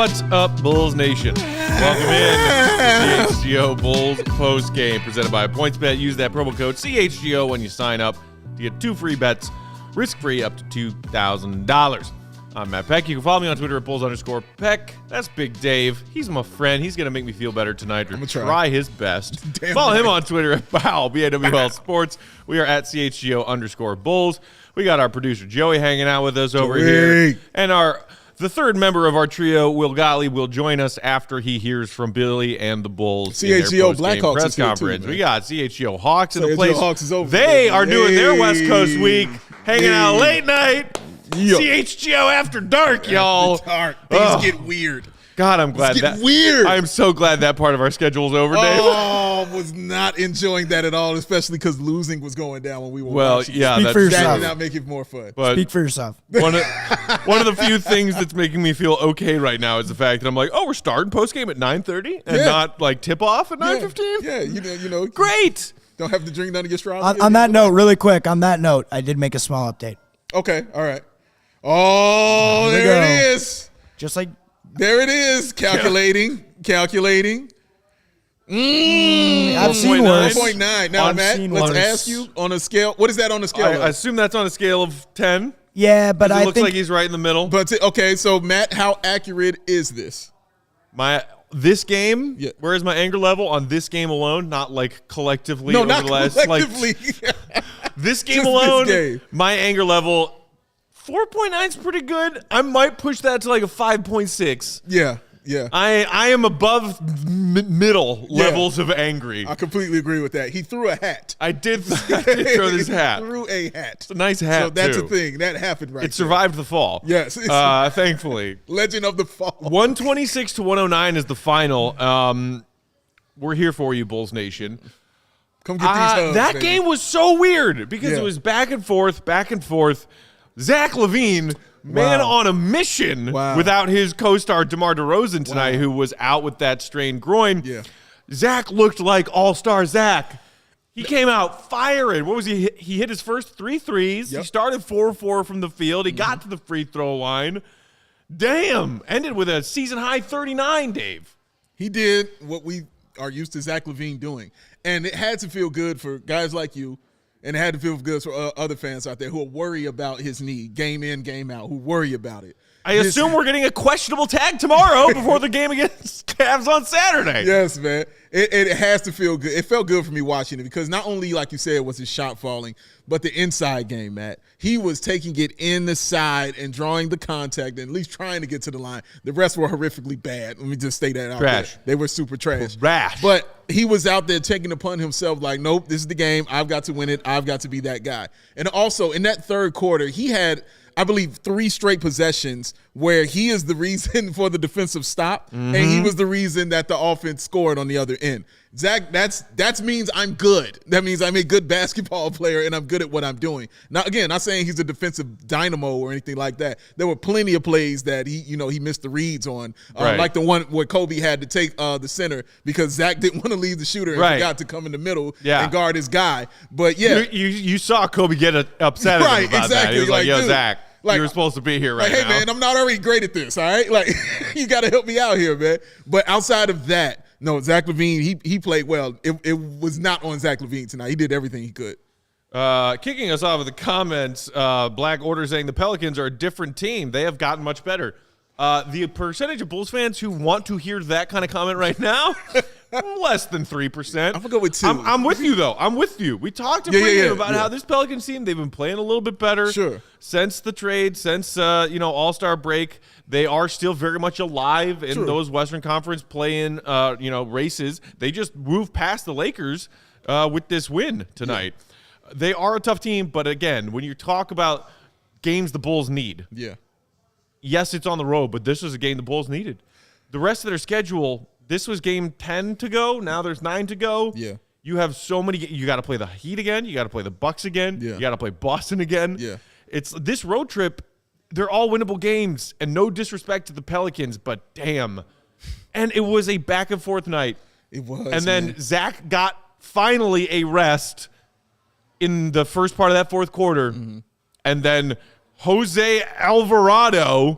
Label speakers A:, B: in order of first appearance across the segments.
A: What's up, Bulls Nation? Welcome in to CHGO Bulls Postgame, presented by PointsBet. Use that promo code CHGO when you sign up to get 2 free bets, risk-free up to $2,000. I'm Matt Peck. You can follow me on Twitter at Bulls_Peck. That's Big Dave. He's my friend. He's going to make me feel better tonight. I'm going to try his best. Follow him on Twitter at BAWL Sports. We are at CHGO_Bulls. We got our producer Joey hanging out with us over here. And the third member of our trio, Will Gottlieb, will join us after he hears from Billy and the Bulls
B: CHGO Blackhawks
A: press conference. We got CHGO Hawks in the place.
B: Hawks is over.
A: They are doing their West Coast week, hanging out late night. CHGO after dark, y'all.
B: Things get weird.
A: God, I'm glad that weird. I am so glad that part of our schedule is over, Dave.
B: Oh, was not enjoying that at all, especially because losing was going down when we were watching.
A: Yeah,
C: Speak for yourself.
B: That did not make it more fun.
A: But
C: Speak for yourself.
A: One of the few things that's making me feel okay right now is the fact that I'm like, oh, we're starting postgame at 9:30 and not like tip off at 9:15.
B: Yeah, you know,
A: great.
B: Don't have to drink none of your straws.
C: On that note, really quick, I did make a small update.
B: Okay, all right. Oh, there it is.
C: Just like
B: there it is. Calculating.
C: I've seen worse.
B: 4.9. Now, Matt, let's ask you on a scale. What is that on a scale?
A: I assume that's on a scale of 10.
C: Yeah, but
A: it looks like he's right in the middle.
B: But okay, so Matt, how accurate is this?
A: This game,
B: yeah.
A: Where is my anger level on this game alone? Not like collectively.
B: No,
A: over
B: not
A: the last,
B: collectively.
A: This game
B: Just
A: alone,
B: this game.
A: My anger level, 4.9 is pretty good. I might push that to like a 5.6.
B: Yeah.
A: I am above middle levels of angry.
B: I completely agree with that. He threw a hat.
A: I did throw this hat.
B: He threw a hat.
A: It's a nice hat,
B: so that's
A: too.
B: a thing. That happened right
A: It survived the fall.
B: Yes.
A: Thankfully.
B: Legend of the fall.
A: 126 to 109 is the final. We're here for you, Bulls Nation.
B: Come get these hugs,
A: that
B: baby.
A: game was so weird because it was back and forth. Zach LaVine, on a mission without his co-star DeMar DeRozan tonight, who was out with that strained groin.
B: Yeah.
A: Zach looked like all-star Zach. He came out firing. What was he? He hit his first 3 threes.
B: Yep.
A: He started 4-4 from the field. He got to the free throw line. Damn. Ended with a season-high 39, Dave.
B: He did what we are used to Zach LaVine doing. And it had to feel good for guys like you. And it had to feel good for other fans out there who worry about his knee, game in, game out, who worry about it.
A: I assume we're getting a questionable tag tomorrow before the game against Cavs on Saturday.
B: Yes, man. It has to feel good. It felt good for me watching it because not only, like you said, was his shot falling, but the inside game, Matt. He was taking it in the side and drawing the contact and at least trying to get to the line. The rest were horrifically bad. Let me just state that out
A: Trash.
B: there. They were super trash.
A: Trash.
B: But he was out there taking it upon himself like, nope, this is the game. I've got to win it. I've got to be that guy. And also, in that third quarter, he had – I believe 3 straight possessions where he is the reason for the defensive stop, and he was the reason that the offense scored on the other end. Zach, that means I'm good. That means I'm a good basketball player, and I'm good at what I'm doing. Now, again, not saying he's a defensive dynamo or anything like that. There were plenty of plays that he missed the reads on, like the one where Kobe had to take the center because Zach didn't want to leave the shooter and forgot to come in the middle and guard his guy. But
A: you saw Kobe get upset at him about that. He was like, yo, Zach. You were supposed to be here right now.
B: Hey, man, I'm not already great at this, all right? Like, you got to help me out here, man. But outside of that, no, Zach LaVine, he played well. It was not on Zach LaVine tonight. He did everything he could.
A: Kicking us off with the comments, Black Order saying the Pelicans are a different team. They have gotten much better. The percentage of Bulls fans who want to hear that kind of comment right now, less than 3%.
B: I'm going to go with 2.
A: I'm with you, though. I'm with you. We talked about how this Pelicans team, they've been playing a little bit better since the trade, since All-Star break. They are still very much alive in those Western Conference play-in races. They just moved past the Lakers with this win tonight. Yeah. They are a tough team, but again, when you talk about games the Bulls need, yes, it's on the road, but this was a game the Bulls needed. The rest of their schedule, this was game 10 to go. Now there's 9 to go.
B: Yeah.
A: You have so many. You got to play the Heat again. You got to play the Bucks again.
B: Yeah.
A: You got to play Boston again.
B: Yeah.
A: It's this road trip. They're all winnable games, and no disrespect to the Pelicans, but damn. And it was a back and forth night.
B: It was.
A: And then Zach got finally a rest in the first part of that fourth quarter. And then Jose Alvarado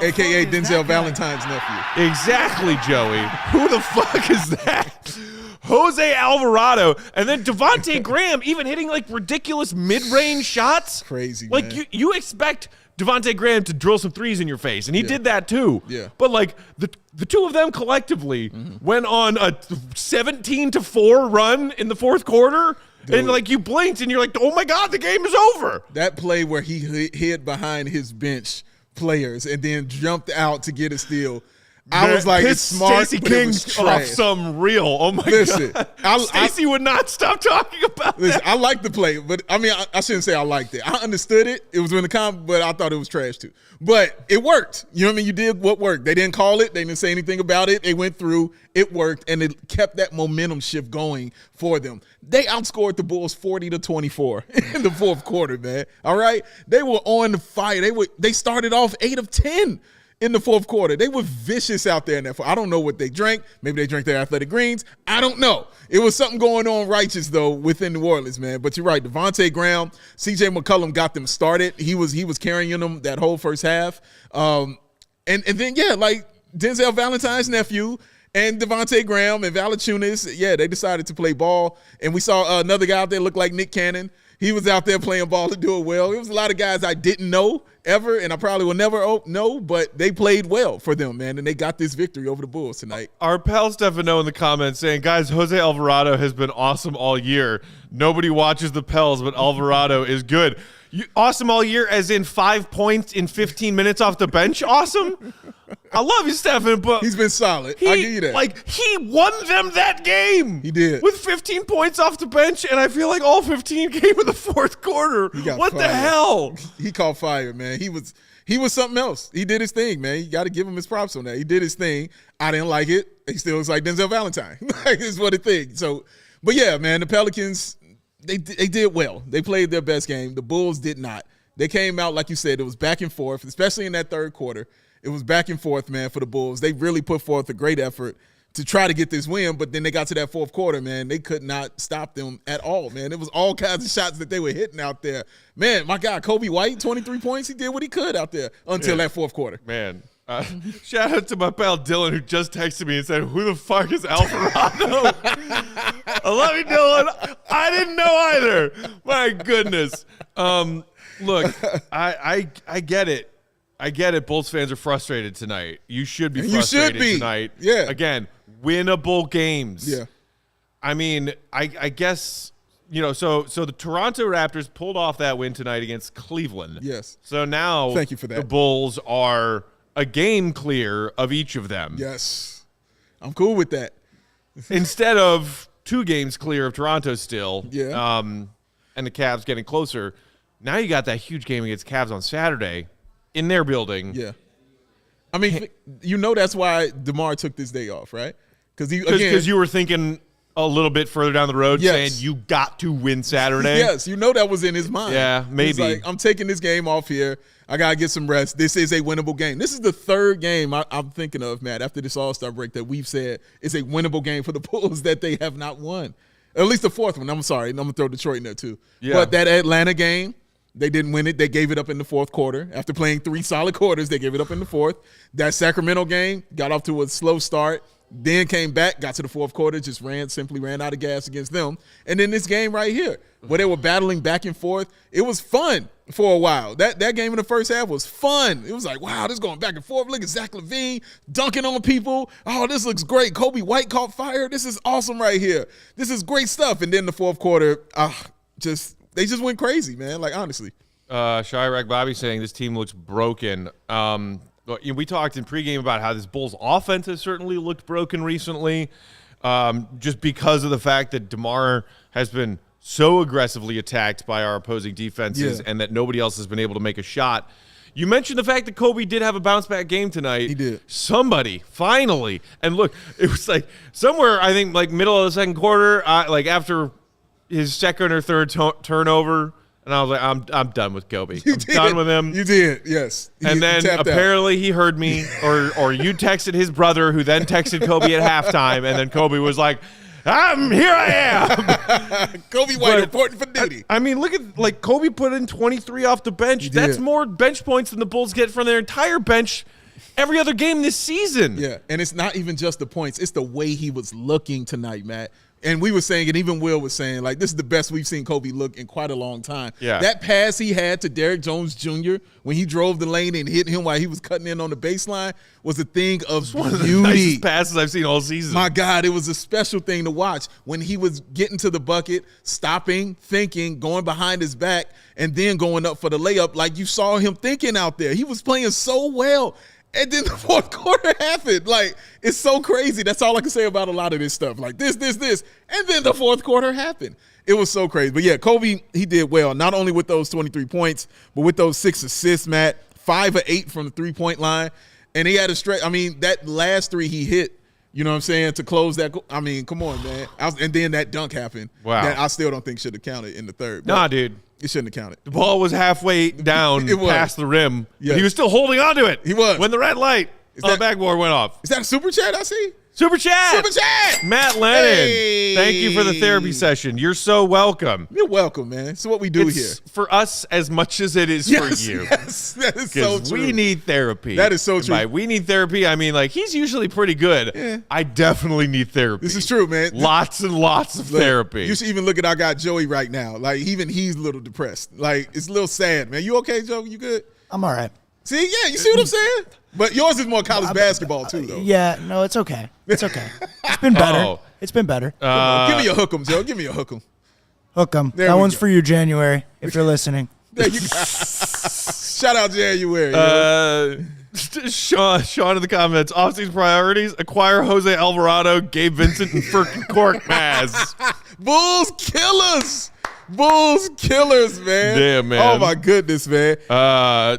B: a.k.a. Denzel Valentine's nephew.
A: Exactly, Joey. Who the fuck is that? Jose Alvarado. And then Devontae Graham even hitting like ridiculous mid-range shots.
B: Crazy,
A: like
B: man.
A: you expect Devontae Graham to drill some threes in your face, and he did that too.
B: Yeah.
A: But like the two of them collectively went on a 17-4 run in the fourth quarter. Dude. And like you blinked and you're like, oh my God, the game is over.
B: That play where he hid behind his bench players and then jumped out to get a steal. I was like, it's smart,
A: Stacey
B: but it
A: King
B: was trash.
A: off some reel. Oh my God. Stacey would not stop talking about that.
B: I like the play, but I mean, I shouldn't say I liked it. I understood it. It was in the comment, but I thought it was trash too. But it worked. You know what I mean? You did what worked. They didn't call it. They didn't say anything about it. They went through. It worked, and it kept that momentum shift going for them. They outscored the Bulls 40-24 in the fourth quarter, man. All right? They were on the fire. They started off 8 of 10. In the fourth quarter. They were vicious out there in that. I don't know what they drank. Maybe they drank their athletic greens. I don't know. It was something going on righteous, though, within New Orleans, man. But you're right. Devontae Graham, CJ McCollum got them started. He was carrying them that whole first half. And then, yeah, like Denzel Valentine's nephew and Devontae Graham and Valanciunas, yeah, they decided to play ball. And we saw another guy out there look like Nick Cannon. He was out there playing ball and doing well. It was a lot of guys I didn't know ever, and I probably will never know, but they played well for them, man, and they got this victory over the Bulls tonight.
A: Our pal Stefano in the comments saying, guys, Jose Alvarado has been awesome all year. Nobody watches the Pels, but Alvarado is good. Awesome all year as in 5 points in 15 minutes off the bench? Awesome? I love you, Stefan, but
B: he's been solid. I'll give you that.
A: Like, he won them that game.
B: He did.
A: With 15 points off the bench, and I feel like all 15 came in the fourth quarter. What the hell?
B: He caught fire, man. He was something else. He did his thing, man. You got to give him his props on that. He did his thing. I didn't like it. He still looks like Denzel Valentine. Like, it's what it thinks. So, but yeah, man, the Pelicans, they did well. They played their best game. The Bulls did not. They came out, like you said, it was back and forth, especially in that third quarter. It was back and forth, man, for the Bulls. They really put forth a great effort to try to get this win, but then they got to that fourth quarter, man. They could not stop them at all, man. It was all kinds of shots that they were hitting out there. Man, my God, Kobe White, 23 points. He did what he could out there until that fourth quarter.
A: Man, shout out to my pal Dylan, who just texted me and said, who the fuck is Alvarado? I love you, Dylan. I didn't know either. My goodness. Look, I get it. I get it. Bulls fans are frustrated tonight. You should be frustrated tonight.
B: Yeah.
A: Again, winnable games.
B: Yeah.
A: I mean, I guess, so the Toronto Raptors pulled off that win tonight against Cleveland.
B: Yes.
A: So now
B: thank you for that.
A: The Bulls are a game clear of each of them.
B: Yes. I'm cool with that.
A: Instead of 2 games clear of Toronto still.
B: Yeah.
A: And the Cavs getting closer. Now you got that huge game against Cavs on Saturday. In their building.
B: Yeah. I mean, that's why DeMar took this day off, right? Because
A: you were thinking a little bit further down the road saying you got to win Saturday.
B: Yes, that was in his mind.
A: Yeah, maybe.
B: He's like, I'm taking this game off here. I got to get some rest. This is a winnable game. This is the third game I'm thinking of, Matt, after this All-Star break that we've said is a winnable game for the Bulls that they have not won. At least the fourth one. I'm sorry. I'm going to throw Detroit in there too. Yeah. But that Atlanta game, they didn't win it. They gave it up in the fourth quarter. After playing 3 solid quarters, they gave it up in the fourth. That Sacramento game got off to a slow start, then came back, got to the fourth quarter, just simply ran out of gas against them. And then this game right here, where they were battling back and forth, it was fun for a while. That game in the first half was fun. It was like, wow, this is going back and forth. Look at Zach LaVine dunking on people. Oh, this looks great. Kobe White caught fire. This is awesome right here. This is great stuff. And then the fourth quarter, they just went crazy, man. Like, honestly.
A: Chirac Bobby saying this team looks broken. We talked in pregame about how this Bulls offense has certainly looked broken recently, just because of the fact that DeMar has been so aggressively attacked by our opposing defenses and that nobody else has been able to make a shot. You mentioned the fact that Kobe did have a bounce-back game tonight.
B: He did.
A: Somebody, finally. And look, it was like somewhere, I think, like middle of the second quarter, like after his second or third turnover, and I was like, I'm done with Kobe. I'm done with him.
B: You did, yes.
A: And then apparently he heard me, or you texted his brother, who then texted Kobe at halftime, and then Kobe was like, here I am.
B: Kobe White reporting for duty.
A: I mean, look at, Kobe put in 23 off the bench. That's more bench points than the Bulls get from their entire bench every other game this season.
B: Yeah, and it's not even just the points. It's the way he was looking tonight, Matt. And we were saying, and even Will was saying, like, this is the best we've seen Kobe look in quite a long time.
A: Yeah.
B: That pass he had to Derrick Jones Jr. when he drove the lane and hit him while he was cutting in on the baseline was a thing of
A: One of the
B: beauty.
A: nicest passes I've seen all season.
B: My God, it was a special thing to watch when he was getting to the bucket, stopping, thinking, going behind his back, and then going up for the layup like you saw him thinking out there. He was playing so well. And then the fourth quarter happened. Like, it's so crazy. That's all I can say about a lot of this stuff. Like, this. And then the fourth quarter happened. It was so crazy. But, yeah, Kobe, he did well, not only with those 23 points, but with those 6 assists, Matt, 5 of 8 from the three-point line. And he had a stretch. I mean, that last three he hit, you know what I'm saying, to close that. I mean, come on, man. And then that dunk happened.
A: Wow.
B: That I still don't think should have counted in the third.
A: Nah, dude.
B: It shouldn't have counted.
A: The ball was halfway down past the rim.
B: Yes.
A: But he was still holding on to it.
B: He was.
A: When the red light on the backboard went off.
B: Is that a super chat I see?
A: Super chat.
B: Super chat.
A: Matt Lennon.
B: Hey.
A: Thank you for the therapy session. You're so welcome.
B: You're welcome, man. It's what we do
A: It's
B: here.
A: for us as much as it is for you.
B: Yes, that is so
A: Because
B: true.
A: we need therapy.
B: That is so
A: And
B: true.
A: by we need therapy, I mean, like, he's usually pretty good.
B: Yeah.
A: I definitely need therapy.
B: This is true, man.
A: Lots and lots of
B: Look,
A: therapy.
B: You should even look at our guy Joey right now. Like, even he's a little depressed. Like, it's a little sad, man. You okay, Joe? You good?
C: I'm all right.
B: See, yeah, you see what I'm saying? But yours is more college basketball, too, though.
C: Yeah, no, it's okay. It's okay. It's been better.
A: Oh.
C: It's been better.
B: Give me a hook 'em, Joe. Give me a hook 'em.
C: Hook 'em.
B: There
C: That
B: we
C: one's
B: go.
C: for you, January, if you're listening.
B: There you go. Shout out January.
A: Sean in the comments, offseason priorities, acquire Jose Alvarado, Gabe Vincent, and Furkan Korkmaz.
B: Bulls killers. Bulls killers, man.
A: Damn, man.
B: Oh, my goodness, man.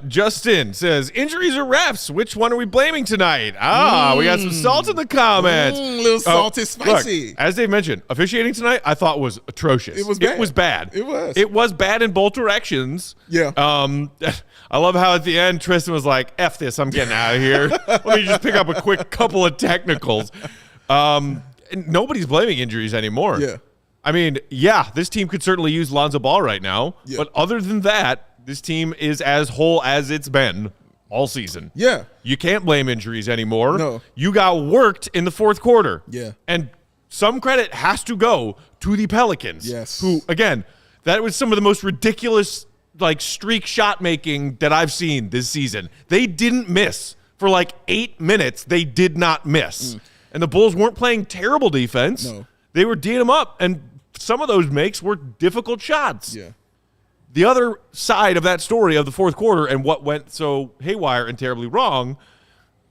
A: Justin says, injuries or refs? Which one are we blaming tonight? We got some salt in the comments.
B: Little salty, spicy.
A: Look, as they mentioned, officiating tonight I thought was atrocious.
B: It was bad.
A: It was bad.
B: It was.
A: It was bad in both directions.
B: Yeah.
A: I love how at the end Tristan was like, F this, I'm getting out of here. Let me just pick up a quick couple of technicals. And nobody's blaming injuries anymore.
B: Yeah.
A: I mean, yeah, this team could certainly use Lonzo Ball right now.
B: Yeah.
A: But other than that, this team is as whole as it's been all season.
B: Yeah.
A: You can't blame injuries anymore.
B: No.
A: You got worked in the fourth quarter.
B: Yeah.
A: And some credit has to go to the Pelicans.
B: Yes.
A: Who, again, that was some of the most ridiculous, like, streak shot making that I've seen this season. They didn't miss. For like 8 minutes, they did not miss. And the Bulls weren't playing terrible defense.
B: No.
A: They were D'ing them up, and some of those makes were difficult shots.
B: Yeah.
A: The other side of that story of the fourth quarter and what went so haywire and terribly wrong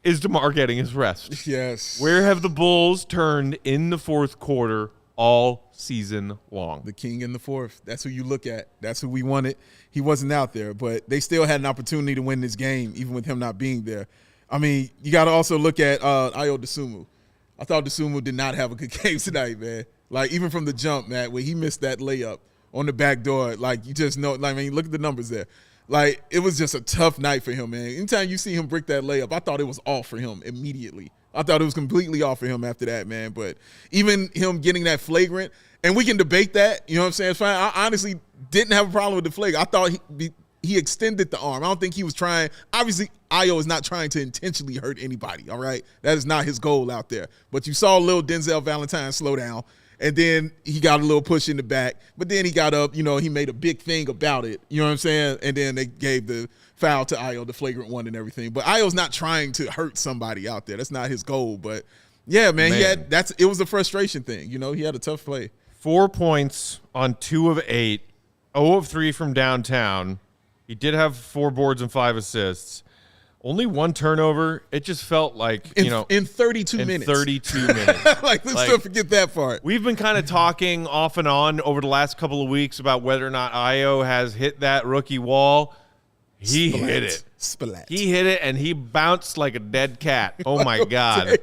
A: is DeMar getting his rest.
B: Yes.
A: Where have the Bulls turned in the fourth quarter all season long?
B: The king in the fourth. That's who you look at. That's who we wanted. He wasn't out there, but they still had an opportunity to win this game, even with him not being there. I mean, you got to also look at Ayo Dosunmu. I thought Dosunmu did not have a good game tonight, man. Like, even from the jump, Matt, where he missed that layup on the back door, like, you just know, like, I mean, look at the numbers there. Like, it was just a tough night for him, man. Anytime you see him brick that layup, I thought it was off for him immediately. I thought it was completely off for him after that, man. But even him getting that flagrant, and we can debate that, you know what I'm saying? It's fine. I honestly didn't have a problem with the flagrant. I thought he extended the arm. I don't think he was trying. Obviously, Ayo is not trying to intentionally hurt anybody, all right? That is not his goal out there. But you saw little Denzel Valentine slow down, and then he got a little push in the back. But then he got up, you know, he made a big thing about it, you know what I'm saying? And then they gave the foul to Ayo, the flagrant one and everything. But Ayo's not trying to hurt somebody out there. That's not his goal. But, yeah, man. It was a frustration thing. You know, he had a tough play.
A: 4 points on 2 of 8, 0 of 3 from downtown. He did have 4 boards and 5 assists. Only 1 turnover. It just felt like,
B: in 32 minutes.
A: 32 minutes.
B: Let's not forget that part.
A: We've been kind of talking off and on over the last couple of weeks about whether or not Ayo has hit that rookie wall. He hit it.
B: Splat.
A: He hit it, and he bounced like a dead cat. Oh, my God.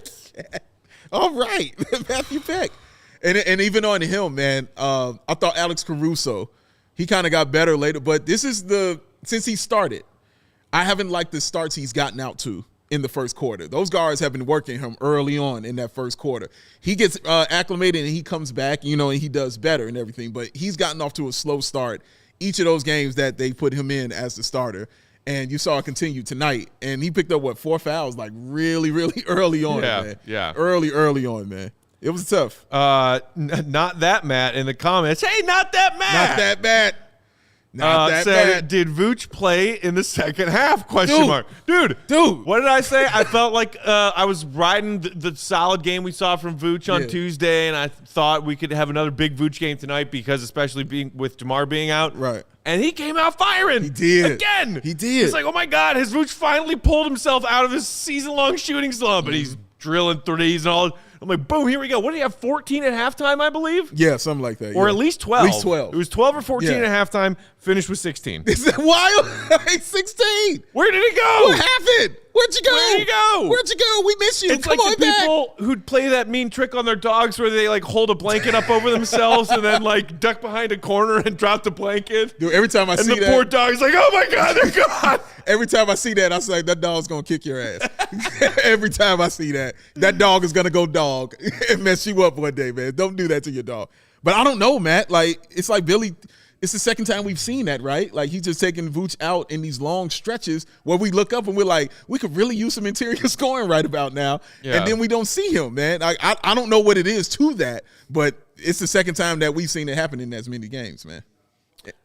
B: All right. Matthew Peck. And even on him, man, I thought Alex Caruso, he kind of got better later. But this is since he started, I haven't liked the starts he's gotten out to in the first quarter. Those guards have been working him early on in that first quarter. He gets acclimated and he comes back, you know, and he does better and everything. But he's gotten off to a slow start each of those games that they put him in as the starter. And you saw it continue tonight. And he picked up, 4 fouls, like really, really early on, man.
A: Yeah.
B: Early on, man. It was tough.
A: Not that Matt in the comments. Hey, not that Matt.
B: Not that bad. Not that
A: said,
B: bad.
A: did Vooch play in the second half? Question mark. Dude. What did I say? I felt like I was riding the solid game we saw from Vooch on Tuesday, and I thought we could have another big Vooch game tonight because especially being with DeMar being out.
B: Right.
A: And he came out firing.
B: He did.
A: Again.
B: He did.
A: It's like, oh, my God, has Vooch finally pulled himself out of his season-long shooting slump, and he's drilling threes and all. I'm like, boom, here we go. What did he have, 14 at halftime, I believe?
B: Yeah, something like that.
A: Or at least 12.
B: At least 12.
A: It was 12 or 14 at halftime, finished with 16.
B: Is that wild? 16.
A: Where did he go?
B: What happened? Where'd you go?
A: Where'd he go?
B: Where'd you go? We miss you.
A: It's
B: Come
A: like
B: on
A: the people who'd play that mean trick on their dogs where they like hold a blanket up over themselves and then like duck behind a corner and drop the blanket.
B: Dude, every time I see that.
A: And the poor dog's like, oh my God, they're gone.
B: Every time I see that, I was like, that dog's going to kick your ass. Every time I see that, that dog is going to go dog and mess you up one day, man. Don't do that to your dog. But I don't know, Matt. Like, it's like Billy, it's the second time we've seen that, right? Like, he's just taking Vooch out in these long stretches where we look up and we're like, we could really use some interior scoring right about now. Yeah. And then we don't see him, man. I don't know what it is to that, but it's the second time that we've seen it happen in as many games, man.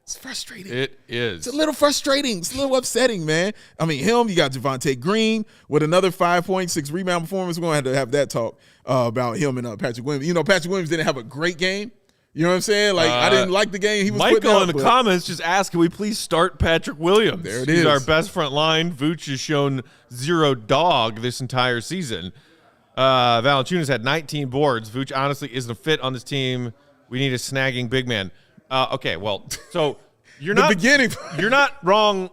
B: It's frustrating.
A: It is.
B: It's a little frustrating. It's a little upsetting, man. I mean, you got Javonte Green with another 5.6 rebound performance. We're going to have that talk about him and Patrick Williams. You know, Patrick Williams didn't have a great game. You know what I'm saying? Like, I didn't like the game he was putting
A: Michael
B: out,
A: in the comments just asked, can we please start Patrick Williams?
B: There it
A: He's
B: is.
A: our best front line. Vooch has shown zero dog this entire season. Valanciunas had 19 boards. Vooch honestly isn't a fit on this team. We need a snagging big man. Okay, well, so you're you're not wrong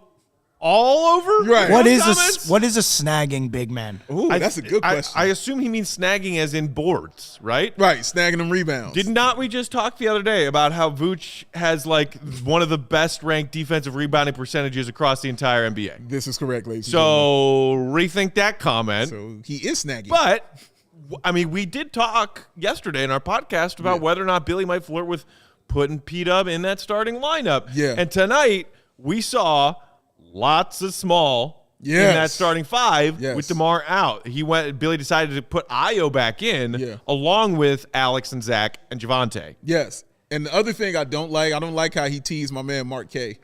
A: all over.
B: Right.
C: What is a snagging big man?
B: Ooh, that's a good question.
A: I assume he means snagging as in boards, right?
B: Right, snagging them rebounds.
A: Did not we just talk the other day about how Vooch has like one of the best ranked defensive rebounding percentages across the entire NBA?
B: This is correct, ladies.
A: So rethink that comment.
B: So he is snagging.
A: But I mean, we did talk yesterday in our podcast about whether or not Billy might flirt with putting P-Dub in that starting lineup.
B: Yeah.
A: And tonight we saw lots of small in that starting five with DeMar out. Billy decided to put Ayo back in along with Alex and Zach and Javonte.
B: Yes. And the other thing I don't like how he teased my man Mark K.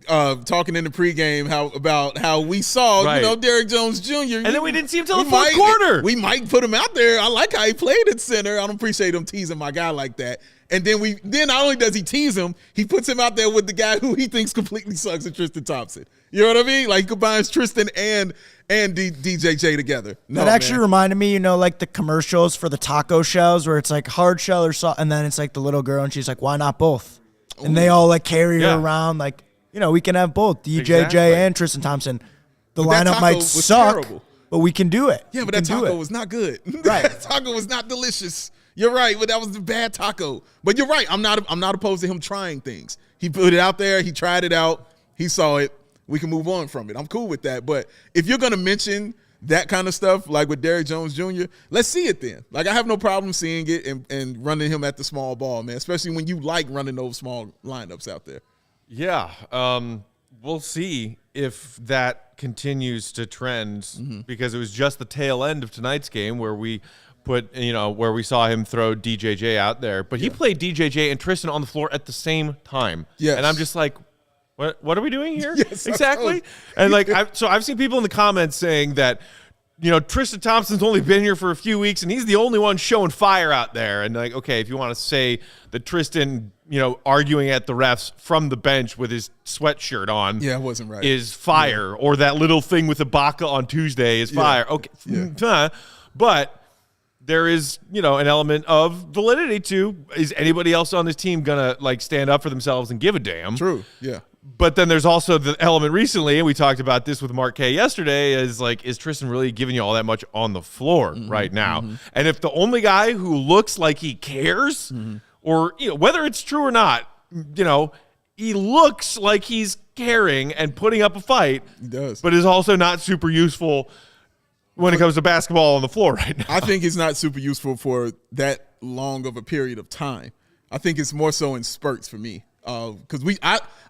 B: Talking in the pregame about how we saw, Derrick Jones Jr.
A: And then we didn't see him till the fourth quarter.
B: We might put him out there. I like how he played at center. I don't appreciate him teasing my guy like that. And then not only does he tease him, he puts him out there with the guy who he thinks completely sucks at Tristan Thompson. You know what I mean? Like, he combines Tristan and DJJ together.
C: That actually reminded me, like the commercials for the taco shells where it's like hard shell or soft, and then it's like the little girl and she's like, why not both? And they all like carry her around like, we can have both DJJ and Tristan Thompson. The lineup might suck, terrible. But we can do it.
B: Yeah, but that taco was not good.
C: Right.
B: That taco was not delicious. You're right, but that was a bad taco. But you're right. I'm not opposed to him trying things. He put it out there. He tried it out. He saw it. We can move on from it. I'm cool with that. But if you're going to mention that kind of stuff, like with Derrick Jones Jr., let's see it then. Like, I have no problem seeing it and running him at the small ball, man, especially when you like running those small lineups out there.
A: Yeah. We'll see if that continues to trend because it was just the tail end of tonight's game where we where we saw him throw DJJ out there. But he played DJJ and Tristan on the floor at the same time.
B: Yes.
A: And I'm just like, what are we doing here?
B: Yes,
A: exactly. And like, I've seen people in the comments saying that, Tristan Thompson's only been here for a few weeks and he's the only one showing fire out there. And like, okay, if you want to say that Tristan, arguing at the refs from the bench with his sweatshirt on,
B: it wasn't right,
A: is fire, or that little thing with Ibaka on Tuesday is fire. Okay, but there is, an element of validity to, is anybody else on this team gonna like stand up for themselves and give a damn?
B: True. Yeah.
A: But then there's also the element recently, and we talked about this with Mark K yesterday, is like, is Tristan really giving you all that much on the floor right now? And if the only guy who looks like he cares, or whether it's true or not, he looks like he's caring and putting up a fight.
B: He does.
A: But is also not super useful when it comes to basketball on the floor right now.
B: I think it's not super useful for that long of a period of time. I think it's more so in spurts for me. Because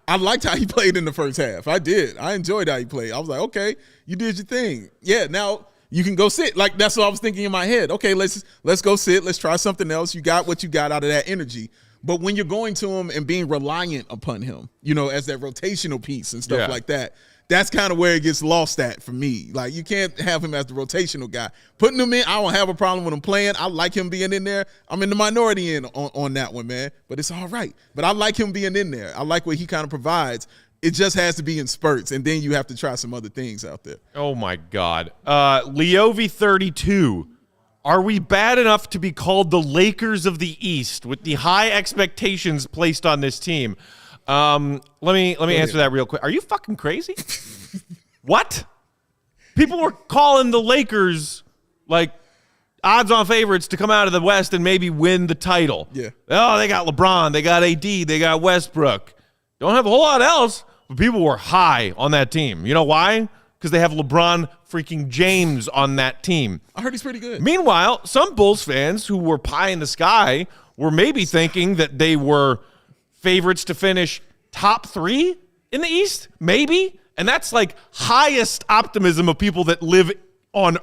B: I liked how he played in the first half. I did. I enjoyed how he played. I was like, okay, you did your thing. Yeah, now you can go sit. Like, that's what I was thinking in my head. Okay, let's go sit. Let's try something else. You got what you got out of that energy. But when you're going to him and being reliant upon him, as that rotational piece and stuff like that, that's kind of where it gets lost at for me. Like, you can't have him as the rotational guy. Putting him in, I don't have a problem with him playing. I like him being in there. I'm in the minority on that one, man. But it's all right. But I like him being in there. I like what he kind of provides. It just has to be in spurts, and then you have to try some other things out there.
A: Oh, my God. Leovi32. Are we bad enough to be called the Lakers of the East with the high expectations placed on this team? Let me answer that real quick. Are you fucking crazy? What? People were calling the Lakers like odds-on favorites to come out of the West and maybe win the title.
B: Yeah.
A: Oh, they got LeBron, they got AD, they got Westbrook. Don't have a whole lot else, but people were high on that team. You know why? Because they have LeBron freaking James on that team.
B: I heard he's pretty good.
A: Meanwhile, some Bulls fans who were pie in the sky were maybe thinking that they were favorites to finish top 3 in the East, maybe. And that's like highest optimism of people that live on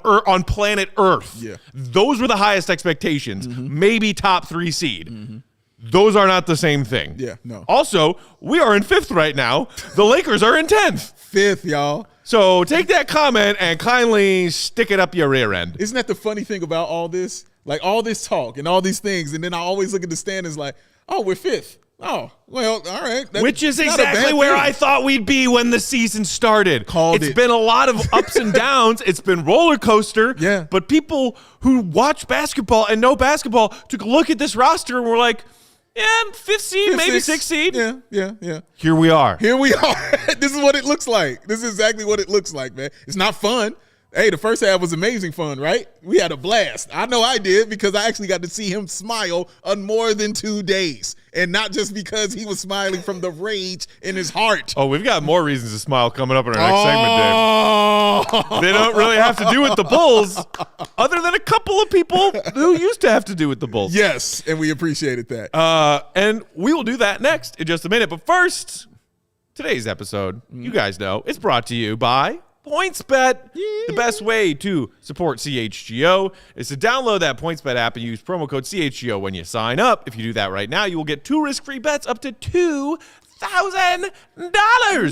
A: planet Earth.
B: Yeah.
A: Those were the highest expectations. Maybe top 3 seed. Those are not the same thing.
B: Yeah, no.
A: Also, we are in 5th right now. The Lakers are in 10th.
B: 5th, y'all.
A: So take that comment and kindly stick it up your rear end.
B: Isn't that the funny thing about all this? Like, all this talk and all these things, and then I always look at the standings like, oh, we're 5th. Oh, well, all right.
A: Which is exactly where I thought we'd be when the season started. It's been a lot of ups and downs. It's been roller coaster.
B: Yeah.
A: But people who watch basketball and know basketball took a look at this roster and were like, yeah, 5th seed, maybe 6th seed.
B: Yeah.
A: Here we are.
B: This is what it looks like. This is exactly what it looks like, man. It's not fun. Hey, the first half was amazing fun, right? We had a blast. I know I did because I actually got to see him smile on more than 2 days. And not just because he was smiling from the rage in his heart.
A: Oh, we've got more reasons to smile coming up in our next segment, Dave. They don't really have to do with the Bulls, other than a couple of people who used to have to do with the Bulls.
B: Yes, and we appreciated that.
A: And we will do that next in just a minute. But first, today's episode, you guys know, is brought to you by PointsBet. The best way to support CHGO is to download that PointsBet app and use promo code CHGO when you sign up. If you do that right now, you will get 2 risk-free bets up to $2,000.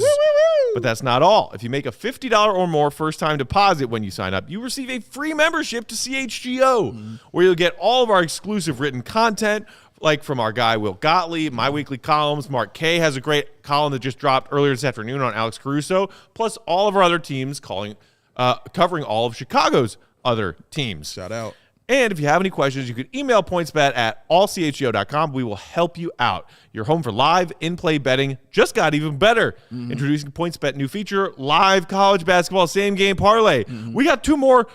A: But that's not all. If you make a $50 or more first-time deposit when you sign up, you receive a free membership to CHGO, where you'll get all of our exclusive written content, like from our guy Will Gottlieb, my weekly columns. Mark K has a great column that just dropped earlier this afternoon on Alex Caruso, plus all of our other teams covering all of Chicago's other teams.
B: Shout out.
A: And if you have any questions, you can email PointsBet at allchgo.com. We will help you out. Your home for live in-play betting just got even better. Introducing PointsBet new feature, live college basketball same-game parlay. We got 2 more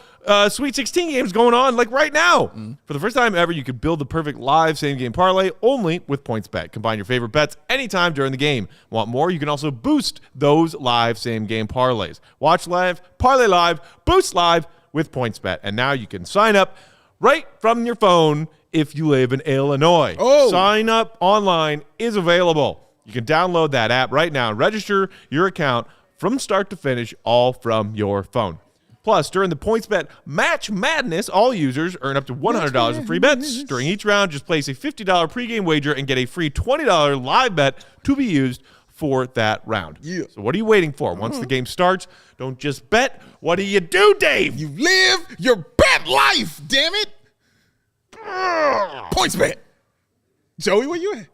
A: Sweet 16 games going on like right now. For the first time ever, you could build the perfect live same-game parlay only with PointsBet. Combine your favorite bets anytime during the game. Want more? You can also boost those live same-game parlays. Watch live, parlay live, boost live with PointsBet. And now you can sign up right from your phone if you live in Illinois. Sign up online is available. You can download that app right now and register your account from start to finish, all from your phone. Plus, during the PointsBet Match Madness, all users earn up to $100 in free bets. During each round, just place a $50 pregame wager and get a free $20 live bet to be used for that round. So what are you waiting for? Once the game starts, don't just bet. What do you do, Dave?
B: You live your bet life, damn it. PointsBet. Joey, where you at?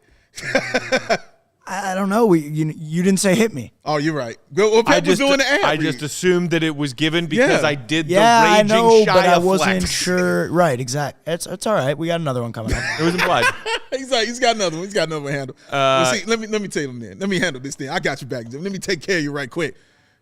C: I don't know. You didn't say hit me.
B: Oh, you're right. What Pep was doing the ad.
A: I just assumed that it was given because I did the raging
C: I know, but I
A: Shia
C: wasn't
A: flex.
C: sure. Right, exactly. It's all right. We got another one coming up.
A: It was implied.
B: He's got another one. He's got another one handle. See, let me tell you, man. Let me handle this thing. I got you back, Jim. Let me take care of you right quick.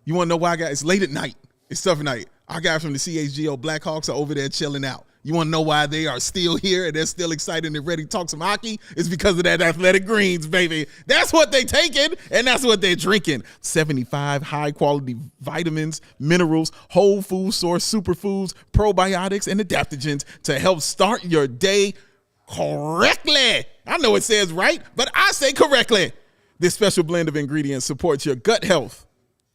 B: You want to know why I got? It's late at night. It's tough night. Our guys from the CHGO Blackhawks are over there chilling out. You want to know why they are still here and they're still excited and ready to talk some hockey? It's because of that Athletic Greens, baby. That's what they taking and that's what they're drinking. 75 high-quality vitamins, minerals, whole food source superfoods, probiotics, and adaptogens to help start your day correctly. I know it says right, but I say correctly. This special blend of ingredients supports your gut health,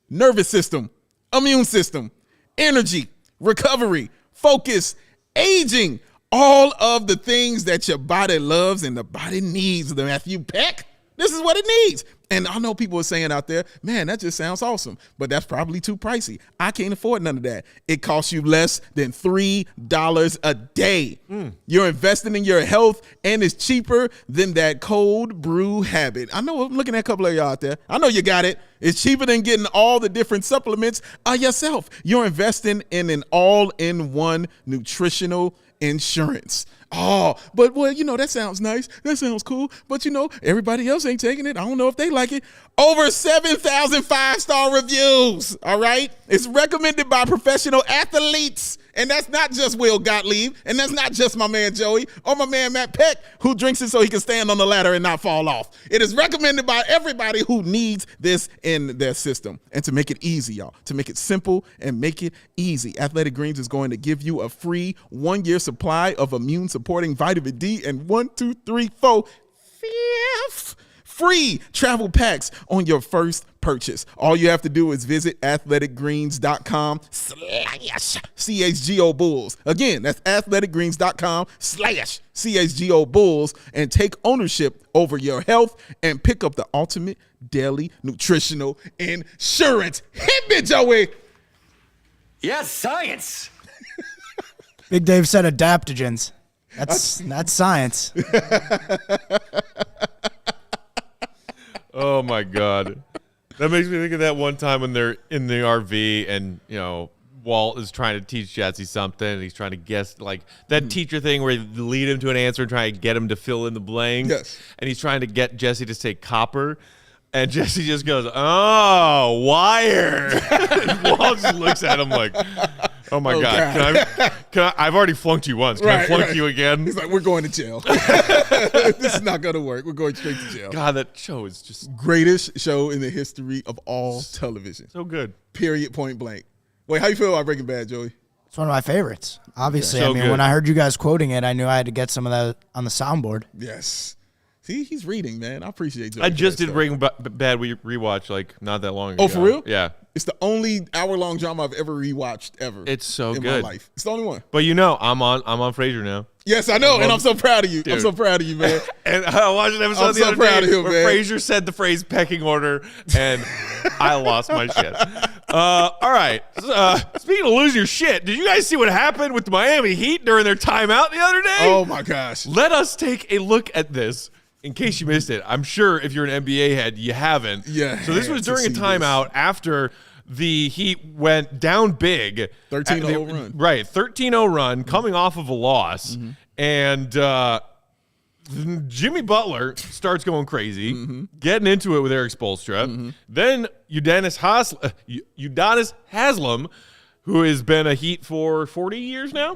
B: nervous system, immune system, energy, recovery, focus, aging, all of the things that your body loves and the body needs. Matthew Peck, this is what it needs. And I know people are saying out there, man, that just sounds awesome, but that's probably too pricey. I can't afford none of that. It costs you less than $3 a day. You're investing in your health, and it's cheaper than that cold brew habit. I know I'm looking at a couple of y'all out there. I know you got it. It's cheaper than getting all the different supplements yourself. You're investing in an all-in-one nutritional insurance. Oh, but well, that sounds nice. That sounds cool. But everybody else ain't taking it. I don't know if they like it. Over 7,000 5-star reviews. All right. It's recommended by professional athletes. And that's not just Will Gottlieb. And that's not just my man Joey or my man Matt Peck, who drinks it so he can stand on the ladder and not fall off. It is recommended by everybody who needs this in their system. And to make it easy, y'all, to make it simple and make it easy, Athletic Greens is going to give you a free 1-year supply of immune supporting vitamin D and 1, 2, 3, 4, 5 free travel packs on your first purchase. All you have to do is visit athleticgreens.com/CHGO Bulls. Again, that's athleticgreens.com/CHGO Bulls and take ownership over your health and pick up the ultimate daily nutritional insurance. Hit me, Joey.
D: Yes, science.
C: Big Dave said adaptogens. That's science.
A: Oh my God. That makes me think of that one time when they're in the RV and, Walt is trying to teach Jesse something and he's trying to guess, like that teacher thing where you lead him to an answer and try to get him to fill in the blanks.
B: Yes.
A: And he's trying to get Jesse to say copper. And Jesse just goes, oh, wire. And Walt just looks at him like, oh my God. Can I, I've already flunked you once. Can I flunk you again?
B: He's like, we're going to jail. This is not going to work. We're going straight to jail.
A: God, that show is just
B: Greatest show in the history of all television.
A: so good.
B: Period, point blank. Wait, how you feel about Breaking Bad, Joey?
C: It's one of my favorites. Obviously,
A: So good.
C: when I heard you guys quoting it, I knew I had to get some of that on the soundboard.
B: Yes. See, he's reading, man. I appreciate Joey.
A: I just
B: for
A: did
B: that
A: Breaking Bad rewatch like not that long ago.
B: Oh, for real?
A: Yeah.
B: stuff. It's the only hour-long drama I've ever rewatched ever.
A: It's so
B: in
A: good.
B: my life. It's the only one.
A: But I'm on Frasier now.
B: Yes, I know, and I'm so proud of you.
A: Dude.
B: I'm so proud of you, man.
A: And I watched an episode
B: I'm
A: the
B: so
A: other
B: proud
A: day
B: of him,
A: where
B: man.
A: Frasier said the phrase pecking order, and I lost my shit. All right. Speaking of losing your shit, did you guys see what happened with the Miami Heat during their timeout the other day?
B: Oh, my gosh.
A: Let us take a look at this. In case you missed it, I'm sure if you're an NBA head, you haven't.
B: Yeah.
A: So this was during a timeout after the Heat went down big.
B: 13-0 run.
A: Right, 13-0 run, coming off of a loss. And Jimmy Butler starts going crazy, getting into it with Eric Spoelstra. Then Udonis Haslem, who has been a Heat for 40 years now,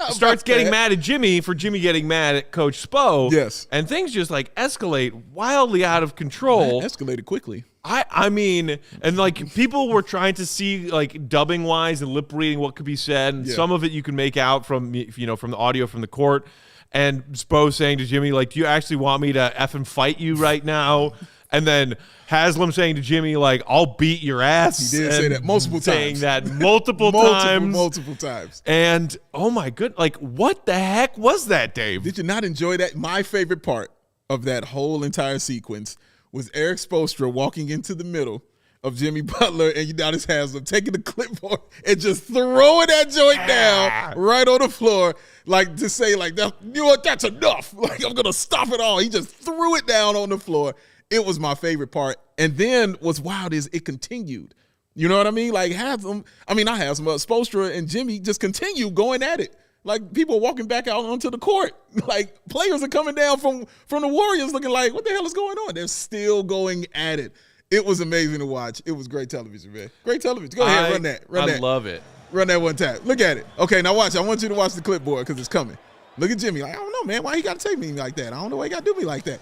A: starts getting mad at Jimmy for Jimmy getting mad at Coach Spo.
B: Yes.
A: And things just like escalate wildly out of control.
B: That escalated quickly.
A: I mean, and like people were trying to see like dubbing wise and lip reading what could be said, and some of it you can make out from from the audio from the court. And Spo saying to Jimmy, like, do you actually want me to effing fight you right now? And then Haslam saying to Jimmy, like, I'll beat your ass.
B: He did say that multiple
A: saying
B: times.
A: that multiple times.
B: Multiple times.
A: And, oh, my goodness, like, what the heck was that, Dave?
B: Did you not enjoy that? My favorite part of that whole entire sequence was Eric Spoelstra walking into the middle of Jimmy Butler and Udonis Haslem, taking the clipboard and just throwing that joint down right on the floor, like to say, like, you know what, that's enough. Like, I'm going to stop it all. He just threw it down on the floor. It was my favorite part. And then what's wild is it continued. You know what I mean? Like, Spoelstra and Jimmy just continue going at it. Like, people walking back out onto the court. Like, players are coming down from the Warriors looking like, what the hell is going on? They're still going at it. It was amazing to watch. It was great television, man. Great television. Go ahead, run that. Run that.
A: I love it.
B: Run that one time. Look at it. Okay, now watch. I want you to watch the clipboard because it's coming. Look at Jimmy. Like, I don't know, man. Why you got to take me like that? I don't know why you got to do me like that.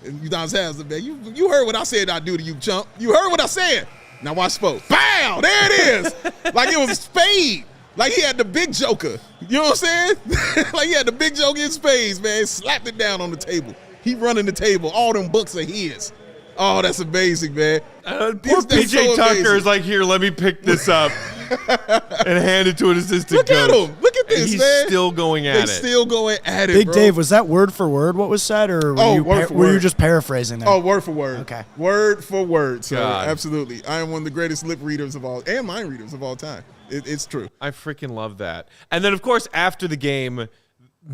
B: And Udonis Haslem, man. You heard what I said I'd do to you, chump. You heard what I said. Now watch Spo. Bow! There it is. Like it was a spade. Like he had the big joker. You know what I'm saying? Like he had the big joker in spades, man. Slapped it down on the table. He running the table. All them books are his. Oh, that's amazing, man.
A: Poor
B: That's
A: PJ
B: so
A: Tucker
B: amazing.
A: is like, here, let me pick this up and hand it to an assistant
B: Look
A: coach.
B: at him. Look at this,
A: and he's
B: man.
A: still going at
B: They're
A: it.
B: still going at it,
C: Big
B: bro.
C: Dave, was that word for word what was said, or
B: word for
C: were you
B: word.
C: just paraphrasing there?
B: Oh, word for word.
C: Okay.
B: Word for word, sir.
A: God.
B: Absolutely. I am one of the greatest lip readers of all, and mind readers of all time. It's true.
A: I freaking love that. And then, of course, after the game,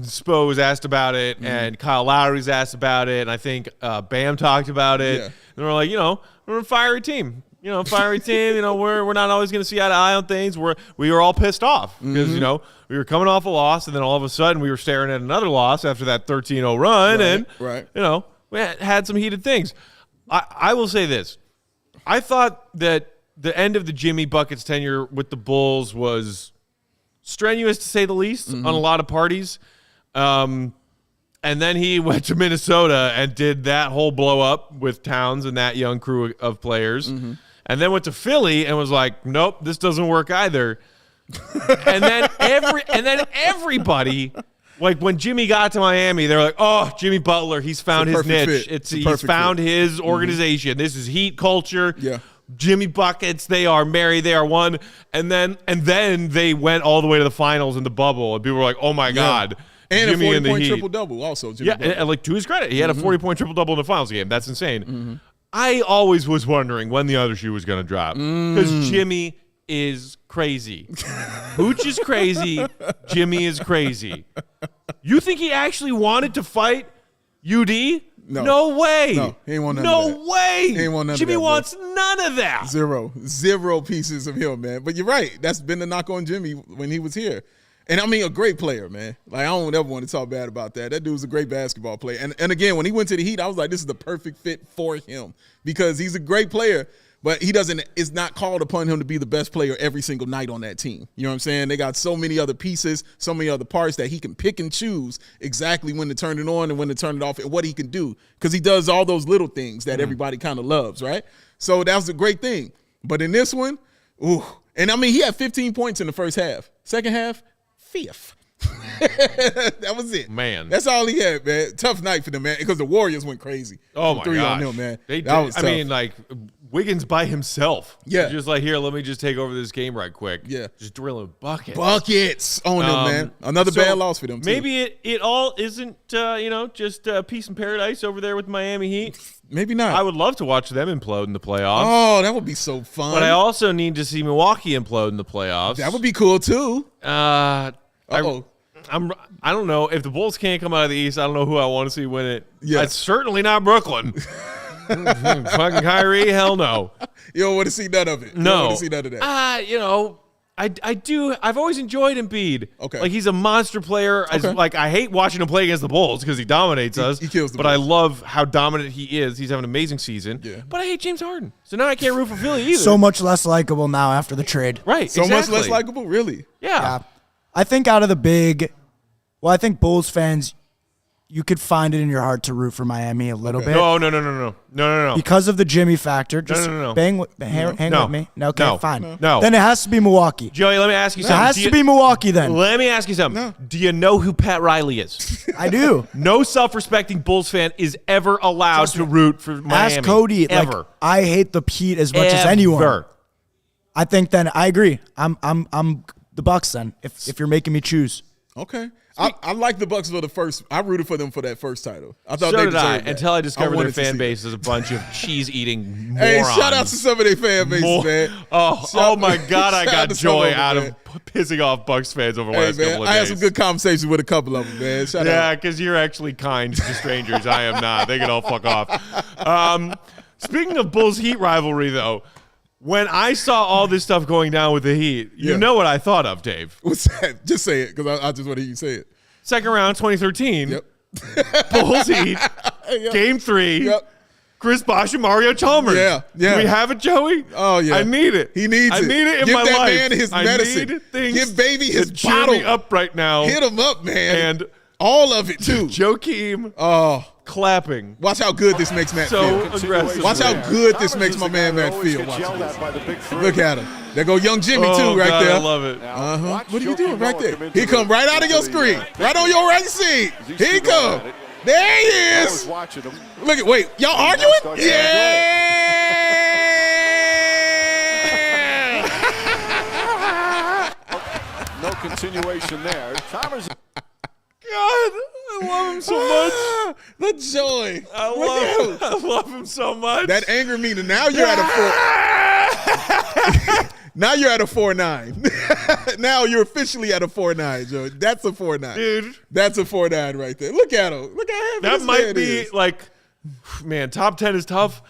A: Spo was asked about it, and Kyle Lowry's asked about it, and I think Bam talked about it.
B: Yeah.
A: And we're like, we're a fiery team. Fiery team. We're not always going to see eye to eye on things. We were all pissed off because we were coming off a loss, and then all of a sudden we were staring at another loss after that 13-0 run, and we had some heated things. I will say this: I thought that the end of the Jimmy Buckets tenure with the Bulls was strenuous, to say the least, on a lot of parties. And then he went to Minnesota and did that whole blow up with Towns and that young crew of players. And then went to Philly and was like, nope, this doesn't work either. and then everybody, like when Jimmy got to Miami, they're like, oh, Jimmy Butler, he's found his niche. He's found his organization. This is Heat culture.
B: Yeah.
A: Jimmy Buckets, they are married, they are one. And then they went all the way to the finals in the bubble, and people were like, oh my God.
B: And
A: Jimmy
B: a 40-point
A: Heat.
B: triple-double also. Jimmy Butler.
A: And like to his credit, he had a 40-point triple-double in the finals game. That's insane. I always was wondering when the other shoe was going to drop because Jimmy is crazy. Hooch is crazy. Jimmy is crazy. You think he actually wanted to fight UD? No way.
B: No, he ain't want none of that.
A: No way.
B: He ain't want none of
A: Jimmy
B: that, bro.
A: wants none of that.
B: Zero pieces of him, man. But you're right. That's been the knock on Jimmy when he was here. And I mean, a great player, man. Like, I don't ever want to talk bad about that. That dude's a great basketball player. And again, when he went to the Heat, I was like, this is the perfect fit for him because he's a great player, but it's not called upon him to be the best player every single night on that team. You know what I'm saying? They got so many other pieces, so many other parts that he can pick and choose exactly when to turn it on and when to turn it off and what he can do because he does all those little things that everybody kind of loves, right? So that was a great thing. But in this one, ooh. And I mean, he had 15 points in the first half. Second half, 5th. That was it.
A: Man.
B: That's all he had, man. Tough night for them, man, because the Warriors went crazy.
A: Oh, my
B: 3
A: gosh.
B: on them, man.
A: They
B: that
A: did.
B: was
A: I
B: tough.
A: mean, like, Wiggins by himself.
B: Yeah.
A: Just like, here, let me just take over this game right quick.
B: Yeah.
A: Just drilling buckets.
B: Buckets on them, man. Another bad loss for them, too.
A: Maybe it all isn't, just peace and paradise over there with Miami Heat.
B: Maybe not.
A: I would love to watch them implode in the playoffs.
B: Oh, that would be so fun.
A: But I also need to see Milwaukee implode in the playoffs.
B: That would be cool, too.
A: I don't know. If the Bulls can't come out of the East, I don't know who I want to see win it.
B: Yeah.
A: It's certainly not Brooklyn. Fucking Kyrie, hell no.
B: You don't want to see none of it. You
A: No.
B: don't want to see none of that.
A: I do. I've always enjoyed Embiid.
B: Okay.
A: Like, he's a monster player.
B: Okay.
A: I hate watching him play against the Bulls because he dominates us.
B: He kills the
A: But
B: Bulls.
A: I love how dominant he is. He's having an amazing season.
B: Yeah.
A: But I hate James Harden. So now I can't root for Philly either.
C: So much less likable now after the trade.
A: Right.
B: So
A: exactly.
B: much less likable? Really?
A: Yeah.
C: I think out of the big, I think Bulls fans, you could find it in your heart to root for Miami a little bit.
A: No.
C: Because of the Jimmy factor. Just
A: No.
C: hang with me. No, okay,
A: No.
C: fine.
A: No.
C: Then it has to be Milwaukee.
A: Joey, let me ask you
C: It
A: something.
C: has to be Milwaukee then.
A: Let me ask you something.
B: No.
A: Do you know who Pat Riley is?
C: I do.
A: No self-respecting Bulls fan is ever allowed to root for Miami.
C: Ask Cody.
A: Ever.
C: Like, I hate the Heat as much as anyone.
A: Ever.
C: I think then I agree. I'm the Bucks then. If you're making me choose.
B: Okay. I like the Bucks for the first. I rooted for them for that first title. I thought
A: So
B: they
A: did I,
B: deserved that.
A: until I discovered their
B: wanted to
A: fan
B: see
A: base is a bunch of cheese-eating morons.
B: Hey, shout out to some of their fan bases, man.
A: Oh my God, I
B: Shout
A: got
B: to some
A: joy
B: of them,
A: out
B: man.
A: of pissing off Bucks fans over the
B: Hey,
A: last
B: man,
A: couple of
B: I
A: days.
B: had some good conversations with a couple of them, man. Shout
A: Yeah,
B: out.
A: because you're actually kind to strangers. I am not. They can all fuck off. Speaking of Bulls-Heat rivalry, though, when I saw all this stuff going down with the Heat, you
B: Yeah.
A: know what I thought of, Dave.
B: What's that? Just say it, because I just want to hear you say it.
A: Second round, 2013.
B: Yep.
A: Bulls-Heat.
B: Yep.
A: Game 3.
B: Yep.
A: Chris Bosh and Mario Chalmers.
B: Yeah, yeah.
A: Do we have it, Joey?
B: Oh, yeah.
A: I need it.
B: He needs
A: I
B: it.
A: need it in
B: Give
A: my
B: that
A: life.
B: man his medicine.
A: I need things
B: Give baby his
A: to cheer
B: bottle.
A: me up right now.
B: Hit him up, man.
A: And
B: all of it, too.
A: Joakim clapping.
B: Watch how good this makes Matt
A: So
B: feel.
A: aggressive.
B: Watch how good this makes my man Matt feel. Watch this. Look at him. There go young Jimmy,
A: Oh,
B: too, right
A: God,
B: there.
A: I love it.
B: What are you doing right there? He come right out of your screen. Right on your right seat. Here he come. There he
E: I
B: is.
E: was watching him.
B: Look at, wait, y'all arguing?
E: started-
B: Yeah.
E: No continuation there. Chalmers.
A: God, I love him so much.
B: The joy.
A: I love him so much.
B: That anger meter. Now you're at a 4. Now you're at a 4-9. Now you're officially at a 4-9, Joe. That's a 4-9.
A: Dude.
B: That's a 4-9 right there. Look at him. Look how happy
A: That
B: this
A: might
B: man
A: be
B: is.
A: like, man, top 10 is tough.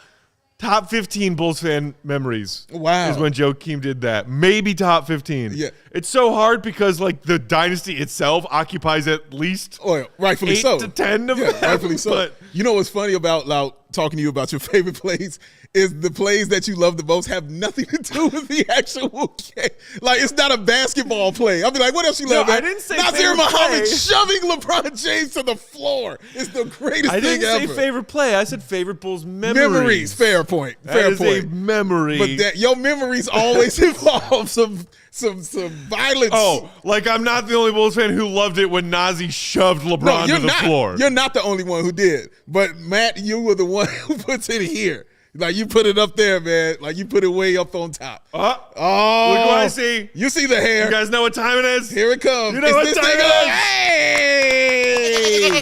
A: Top 15 Bulls fan memories.
B: Wow.
A: Is when Joakim did that. Maybe top 15.
B: Yeah.
A: It's so hard because like the dynasty itself occupies at least
B: Oh, yeah, rightfully
A: 8
B: so.
A: to 10 of
B: Yeah,
A: them.
B: rightfully so.
A: But
B: You know what's funny about talking to you about your favorite plays is the plays that you love the most have nothing to do with the actual game. Like, it's not a basketball play. I'll be like, what else you
A: No,
B: love, man?
A: I didn't say
B: Nasir
A: favorite
B: Muhammad
A: play.
B: shoving LeBron James to the floor is the greatest
A: I
B: thing
A: didn't
B: ever.
A: say favorite play. I said favorite Bulls memories.
B: Memories. Fair point.
A: That
B: Fair
A: is
B: point.
A: a memory.
B: But that your memories always involve some violence.
A: Oh, like I'm not the only Bulls fan who loved it when Nazi shoved LeBron to the floor.
B: You're not the only one who did. But Matt, you were the one who puts it here. Like, you put it up there, man. Like, you put it way up on top. Oh,
A: Look what I see.
B: You see the hair.
A: You guys know what time it is?
B: Here it comes.
A: You know
B: It's
A: what
B: this
A: time
B: thing
A: it
B: up. Hey!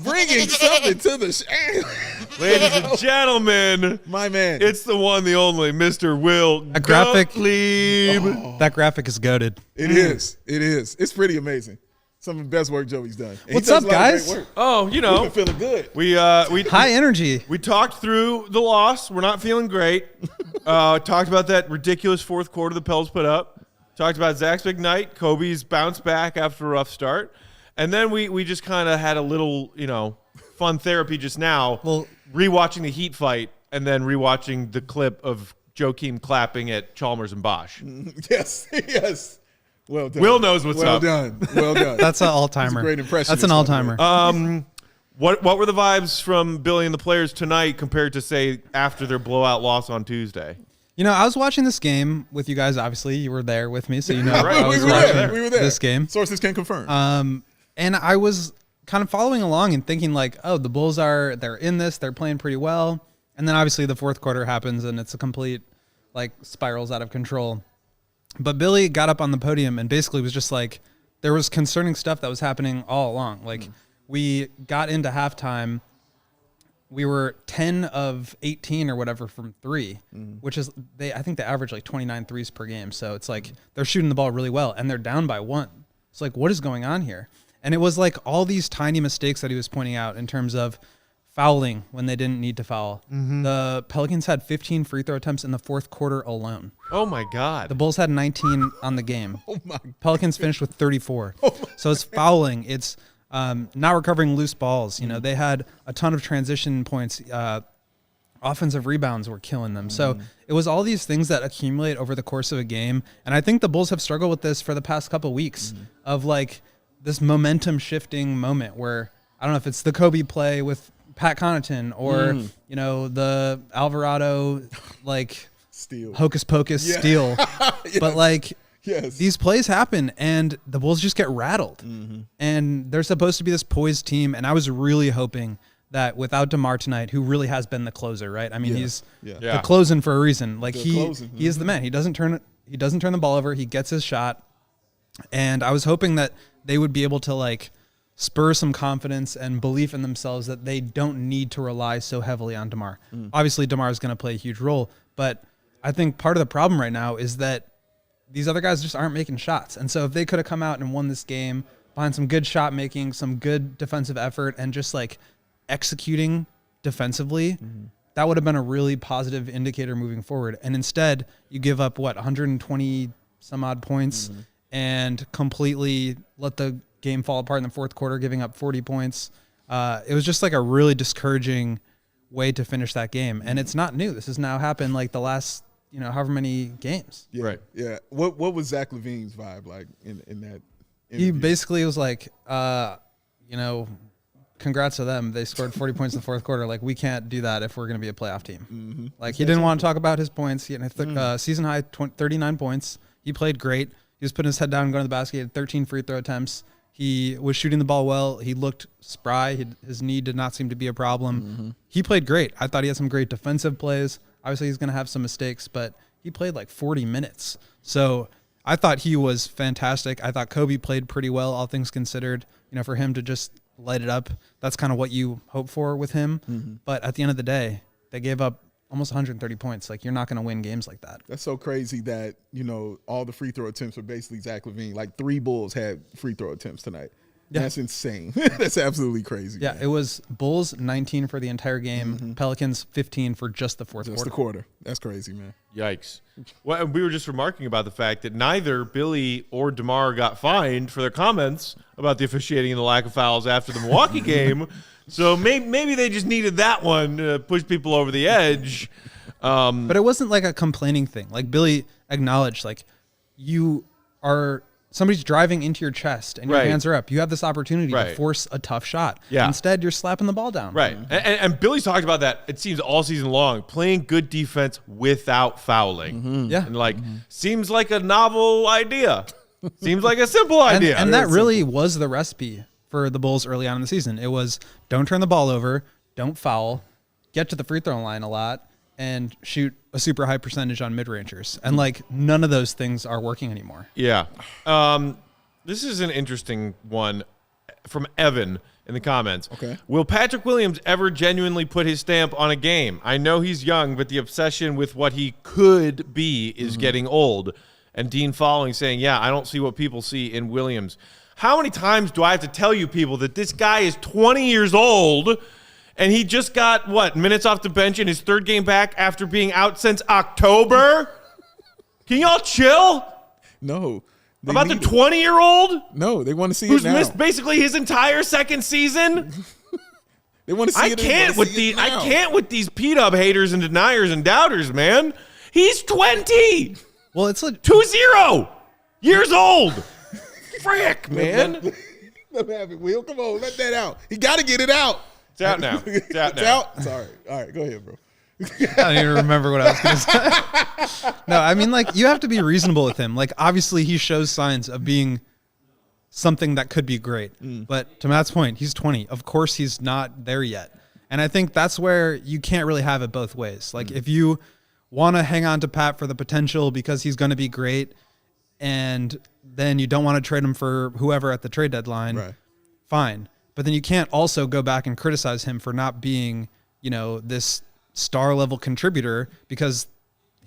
B: Bringing something to the
A: Ladies and gentlemen,
B: my man.
A: it's the one, the only, Mr. Will
F: graphic-
A: Gottlieb.
F: That graphic is goated.
B: It is. It is. It's pretty amazing. Some of the best work Joey's done. And he
F: What's
B: does
F: up,
B: a lot of
F: guys?
B: great work.
A: Oh, you
B: We've
A: know,
B: been feeling good.
A: we
F: High energy.
A: we talked through the loss. We're not feeling great. Talked about that ridiculous fourth quarter the Pels put up. Talked about Zach's big night, Kobe's bounce back after a rough start. And then we just kind of had a little, fun therapy just now,
F: Well-
A: rewatching the Heat fight and then rewatching the clip of Joakim clapping at Chalmers and Bosch.
B: Yes. Yes. Well done.
A: Will knows what's
B: well
A: up.
B: done. Well done.
F: That's an all-timer.
B: That's a great impression.
F: That's an all-timer.
A: What were the vibes from Billy and the players tonight compared to, say, after their blowout loss on Tuesday?
F: I was watching this game with you guys. Obviously, you were there with me, so
A: Right.
F: I was
B: we were
F: watching
B: there. We were there.
F: this game.
B: Sources can confirm.
F: And I was kind of following along and thinking like, oh, the Bulls they're in this, they're playing pretty well. And then obviously the fourth quarter happens and it's a complete spirals out of control. But Billy got up on the podium and basically was just like, there was concerning stuff that was happening all along. Like we got into halftime, we were 10 of 18 or whatever from three, which is I think they average like 29 threes per game. So it's like they're shooting the ball really well and they're down by 1. It's like, what is going on here? And it was like all these tiny mistakes that he was pointing out in terms of fouling when they didn't need to foul. The Pelicans had 15 free throw attempts in the fourth quarter alone.
A: Oh, my God.
F: The Bulls had 19 on the game.
B: oh my.
F: Pelicans finished with 34. So it's fouling. It's not recovering loose balls. They had a ton of transition points. Offensive rebounds were killing them. So it was all these things that accumulate over the course of a game. And I think the Bulls have struggled with this for the past couple of weeks of this momentum shifting moment where I don't know if it's the Kobe play with Pat Connaughton or, the Alvarado,
B: Steal.
F: hocus pocus steal.
B: Yes.
F: But
B: Yes.
F: these plays happen and the Bulls just get rattled. And they're supposed to be this poised team. And I was really hoping that without DeMar tonight, who really has been the closer, right? I mean, he's
A: Yeah.
F: the closing for a reason.
B: closing.
F: He is the man. He doesn't turn the ball over. He gets his shot. And I was hoping that they would be able to spur some confidence and belief in themselves that they don't need to rely so heavily on DeMar. Obviously, DeMar is going to play a huge role, but I think part of the problem right now is that these other guys just aren't making shots. And so if they could have come out and won this game behind some good shot making, some good defensive effort, and just executing defensively, that would have been a really positive indicator moving forward. And instead, you give up 120 some odd points and completely let the game fall apart in the fourth quarter, giving up 40 points. It was just a really discouraging way to finish that game. And it's not new. This has now happened the last, however many games.
B: Yeah.
A: Right.
B: Yeah. What was Zach LaVine's vibe like in that
F: He
B: interview?
F: basically was congrats to them. They scored 40 points in the fourth quarter. We can't do that if we're going to be a playoff team. He didn't want to talk about his points. He had season high 39 points. He played great. He was putting his head down and going to the basket. He had 13 free throw attempts. He was shooting the ball well. He looked spry. His knee did not seem to be a problem. He played great. I thought he had some great defensive plays. Obviously, he's going to have some mistakes, but he played like 40 minutes. So I thought he was fantastic. I thought Kobe played pretty well, all things considered. You know, for him to just light it up, that's kind of what you hope for with him. But at the end of the day, they gave up almost 130 points. Like, you're not going to win games like that.
B: That's so crazy that, you know, all the free throw attempts were basically Zach LaVine. Like 3 Bulls had free throw attempts tonight. Yeah. That's insane. That's absolutely crazy.
F: Yeah,
B: man.
F: it was Bulls 19 for the entire game, Pelicans 15 for just the fourth quarter.
B: Just the quarter. That's crazy, man.
A: Yikes. Well, we were just remarking about the fact that neither Billy or DeMar got fined for their comments about the officiating and the lack of fouls after the Milwaukee game. So maybe they just needed that one to push people over the edge.
F: But it wasn't like a complaining thing. Like, Billy acknowledged, like, somebody's driving into your chest and your hands are up. You have this opportunity to force a tough shot. Yeah. Instead, you're slapping the ball down.
A: Right. And Billy's talked about that, it seems, all season long, playing good defense without fouling. Yeah. And, seems like a novel idea. Seems like a simple idea.
F: And that really was the recipe for the Bulls early on in the season. It was, don't turn the ball over, don't foul, get to the free throw line a lot, and shoot a super high percentage on mid-rangers. And, like, none of those things are working anymore.
A: Yeah. This is an interesting one from Evan in the comments.
B: Okay.
A: Will Patrick Williams ever genuinely put his stamp on a game? I know he's young, but the obsession with what he could be is getting old. And Dean following saying, yeah, I don't see what people see in Williams. How many times do I have to tell you people that this guy is 20 years old and he just got, minutes off the bench in his 3rd game back after being out since October? Can y'all chill?
B: No.
A: About the 20-year-old?
B: No, they want to see
A: who's
B: it now.
A: missed basically his entire 2nd season?
B: They want to see it.
A: I can't with these P-Dub haters and deniers and doubters, man. He's 20.
F: Well, it's like
A: 20 years old. Frick, man.
B: Let me have it, Will. Come on, let that out. He got to get it out.
A: It's out now. It's out now.
B: It's out? Sorry. All right, go ahead, bro.
F: I don't even remember what I was going to say. No, I mean, like, you have to be reasonable with him. Like, obviously, he shows signs of being something that could be great. But to Matt's point, he's 20. Of course, he's not there yet. And I think that's where you can't really have it both ways. Like, if you want to hang on to Pat for the potential because he's going to be great, and then you don't want to trade him for whoever at the trade deadline, fine. But then you can't also go back and criticize him for not being, you know, this star-level contributor, because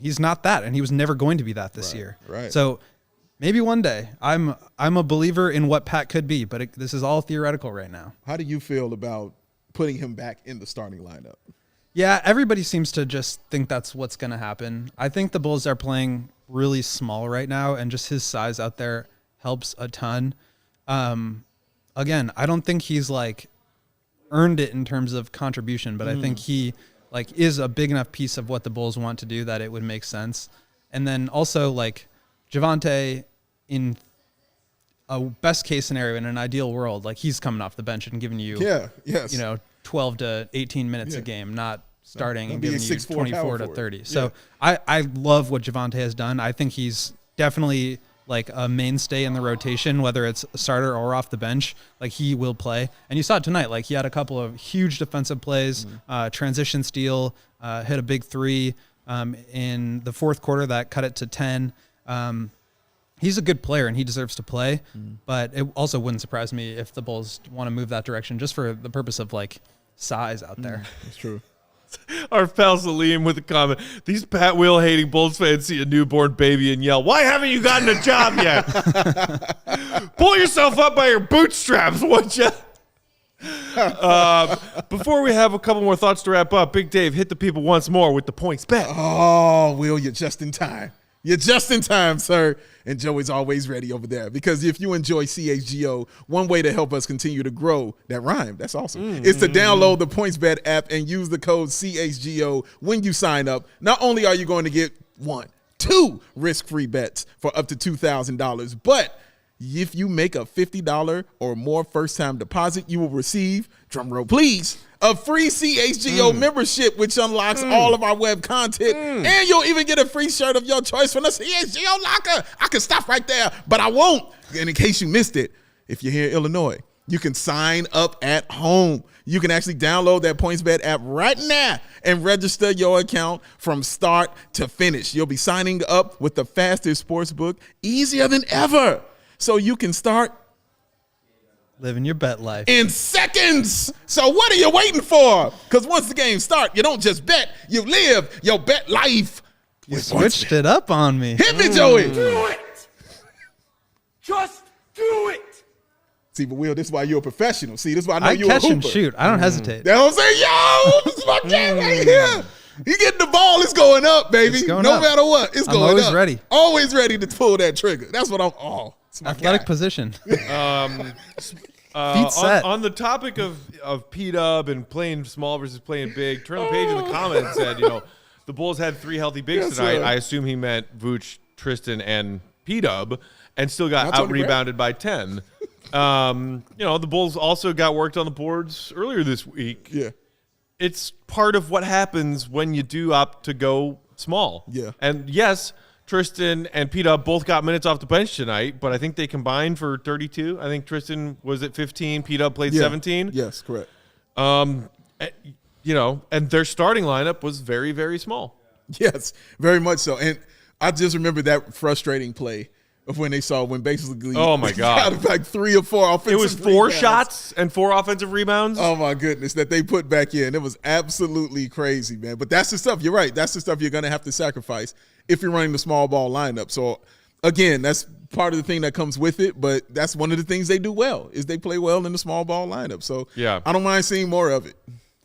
F: he's not that, and he was never going to be that this year.
B: Right.
F: So maybe one day. I'm a believer in what Pat could be, but this is all theoretical right now.
B: How do you feel about putting him back in the starting lineup?
F: Yeah, everybody seems to just think that's what's going to happen. I think the Bulls are playing really small right now, and just his size out there helps a ton. Again, I don't think he's like earned it in terms of contribution, but I think he like is a big enough piece of what the Bulls want to do that it would make sense. And then also like Javonte, in a best case scenario, in an ideal world, like he's coming off the bench and giving you, 12 to 18 minutes a game, not starting and giving you 24 to 30. So I love what Javonte has done. I think he's definitely like a mainstay in the rotation, whether it's a starter or off the bench. Like, he will play. And you saw it tonight. Like, he had a couple of huge defensive plays, transition steal, hit a big 3 in the fourth quarter that cut it to 10. He's a good player and he deserves to play, but it also wouldn't surprise me if the Bulls want to move that direction just for the purpose of like size out there.
B: That's true.
A: Our pal Salim with a comment. These Pat Will hating Bulls fans see a newborn baby and yell, "Why haven't you gotten a job yet? Pull yourself up by your bootstraps, would you?" Before we have a couple more thoughts to wrap up, Big Dave, hit the people once more with the points bet.
B: Oh, Will, you're just in time. You're just in time, sir. And Joey's always ready over there, because if you enjoy CHGO, one way to help us continue to grow, that rhyme, that's awesome, is to download the PointsBet app and use the code CHGO when you sign up. Not only are you going to get 2 risk-free bets for up to $2,000, but if you make a $50 or more first-time deposit, you will receive, drumroll please, a free CHGO membership, which unlocks all of our web content, and you'll even get a free shirt of your choice from the CHGO locker. I can stop right there, but I won't. And in case you missed it, if you're here in Illinois, you can sign up at home. You can actually download that PointsBet app right now and register your account from start to finish. You'll be signing up with the fastest sports book, easier than ever. So you can start
F: living your bet life
B: in seconds. So what are you waiting for? Because once the game starts, you don't just bet, you live your bet life.
F: You switched it up on me.
B: Hit me, Joey.
D: Do it. Just do it.
B: See, but Will, this is why you're a professional. See, this is why I know you're a
F: catch
B: hooper.
F: and shoot. I don't hesitate.
B: That's what I'm saying. Yo, this is my jam right here. You getting the ball, it's going up, baby.
F: It's going
B: no
F: up.
B: matter what, it's
F: I'm
B: going
F: always
B: up.
F: ready.
B: Always ready to pull that trigger. That's what it's my
F: Athletic
B: guy.
F: position.
A: Feet
F: set.
A: On the topic of P-Dub and playing small versus playing big, turn the page in the comments said, the Bulls had 3 healthy bigs
B: Yes,
A: tonight.
B: sir.
A: I assume he meant Vooch, Tristan, and P-Dub, and still got
B: Not Tony Brown.
A: out-rebounded by 10. The Bulls also got worked on the boards earlier this week.
B: Yeah.
A: It's part of what happens when you do opt to go small.
B: Yeah.
A: And yes, Tristan and P-Dub both got minutes off the bench tonight, but I think they combined for 32. I think Tristan was at 15, P-Dub played 17.
B: Yes, correct.
A: And their starting lineup was very, very small.
B: Yes, very much so. And I just remember that frustrating play of when basically
A: Oh, my God.
B: got like 3 or 4 offensive
A: It was 4
B: rebounds.
A: shots and 4 offensive rebounds.
B: Oh, my goodness, that they put back in. It was absolutely crazy, man. But that's the stuff. You're right. That's the stuff you're going to have to sacrifice if you're running the small ball lineup. So, again, that's part of the thing that comes with it. But that's one of the things they do well is they play well in the small ball lineup. So,
A: Yeah.
B: I don't mind seeing more of it.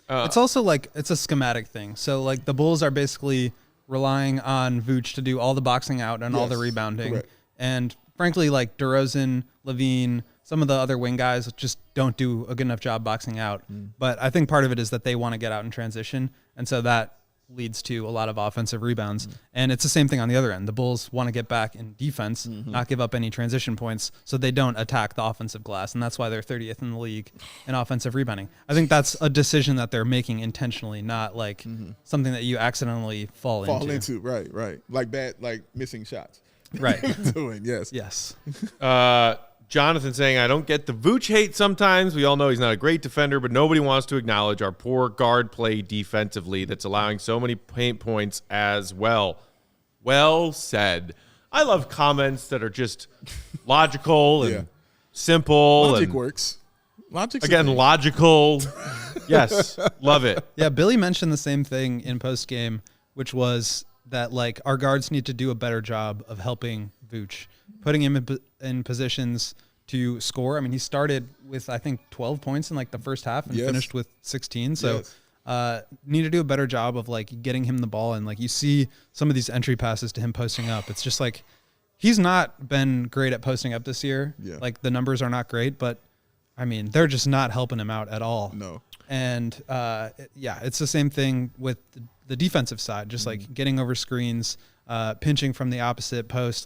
F: It's also it's a schematic thing. So the Bulls are basically relying on Vooch to do all the boxing out and all the
B: Yes,
F: rebounding.
B: correct.
F: And frankly, DeRozan, LaVine, some of the other wing guys just don't do a good enough job boxing out. But I think part of it is that they want to get out in transition. And so that leads to a lot of offensive rebounds. And it's the same thing on the other end. The Bulls want to get back in defense, not give up any transition points, so they don't attack the offensive glass. And that's why they're 30th in the league in offensive rebounding. I think that's a decision that they're making intentionally, not something that you accidentally fall into.
B: Right. Like missing shots.
F: Right.
B: Doing, yes.
F: Yes.
A: Jonathan saying, I don't get the Vooch hate sometimes. We all know he's not a great defender, but nobody wants to acknowledge our poor guard play defensively that's allowing so many paint points as well. Well said. I love comments that are just logical and simple.
B: Logic
A: and,
B: works. Logic's
A: again, logical. Yes, love it.
F: Yeah, Billy mentioned the same thing in post-game, which was that our guards need to do a better job of helping Vooch, putting him in positions to score. I mean, he started with, I think, 12 points in the first half and finished with 16. So need to do a better job of getting him the ball. And you see some of these entry passes to him posting up. It's just he's not been great at posting up this year.
B: Yeah.
F: The numbers are not great, but I mean, they're just not helping him out at all.
B: No.
F: And it's the same thing with the defensive side, just getting over screens, pinching from the opposite post,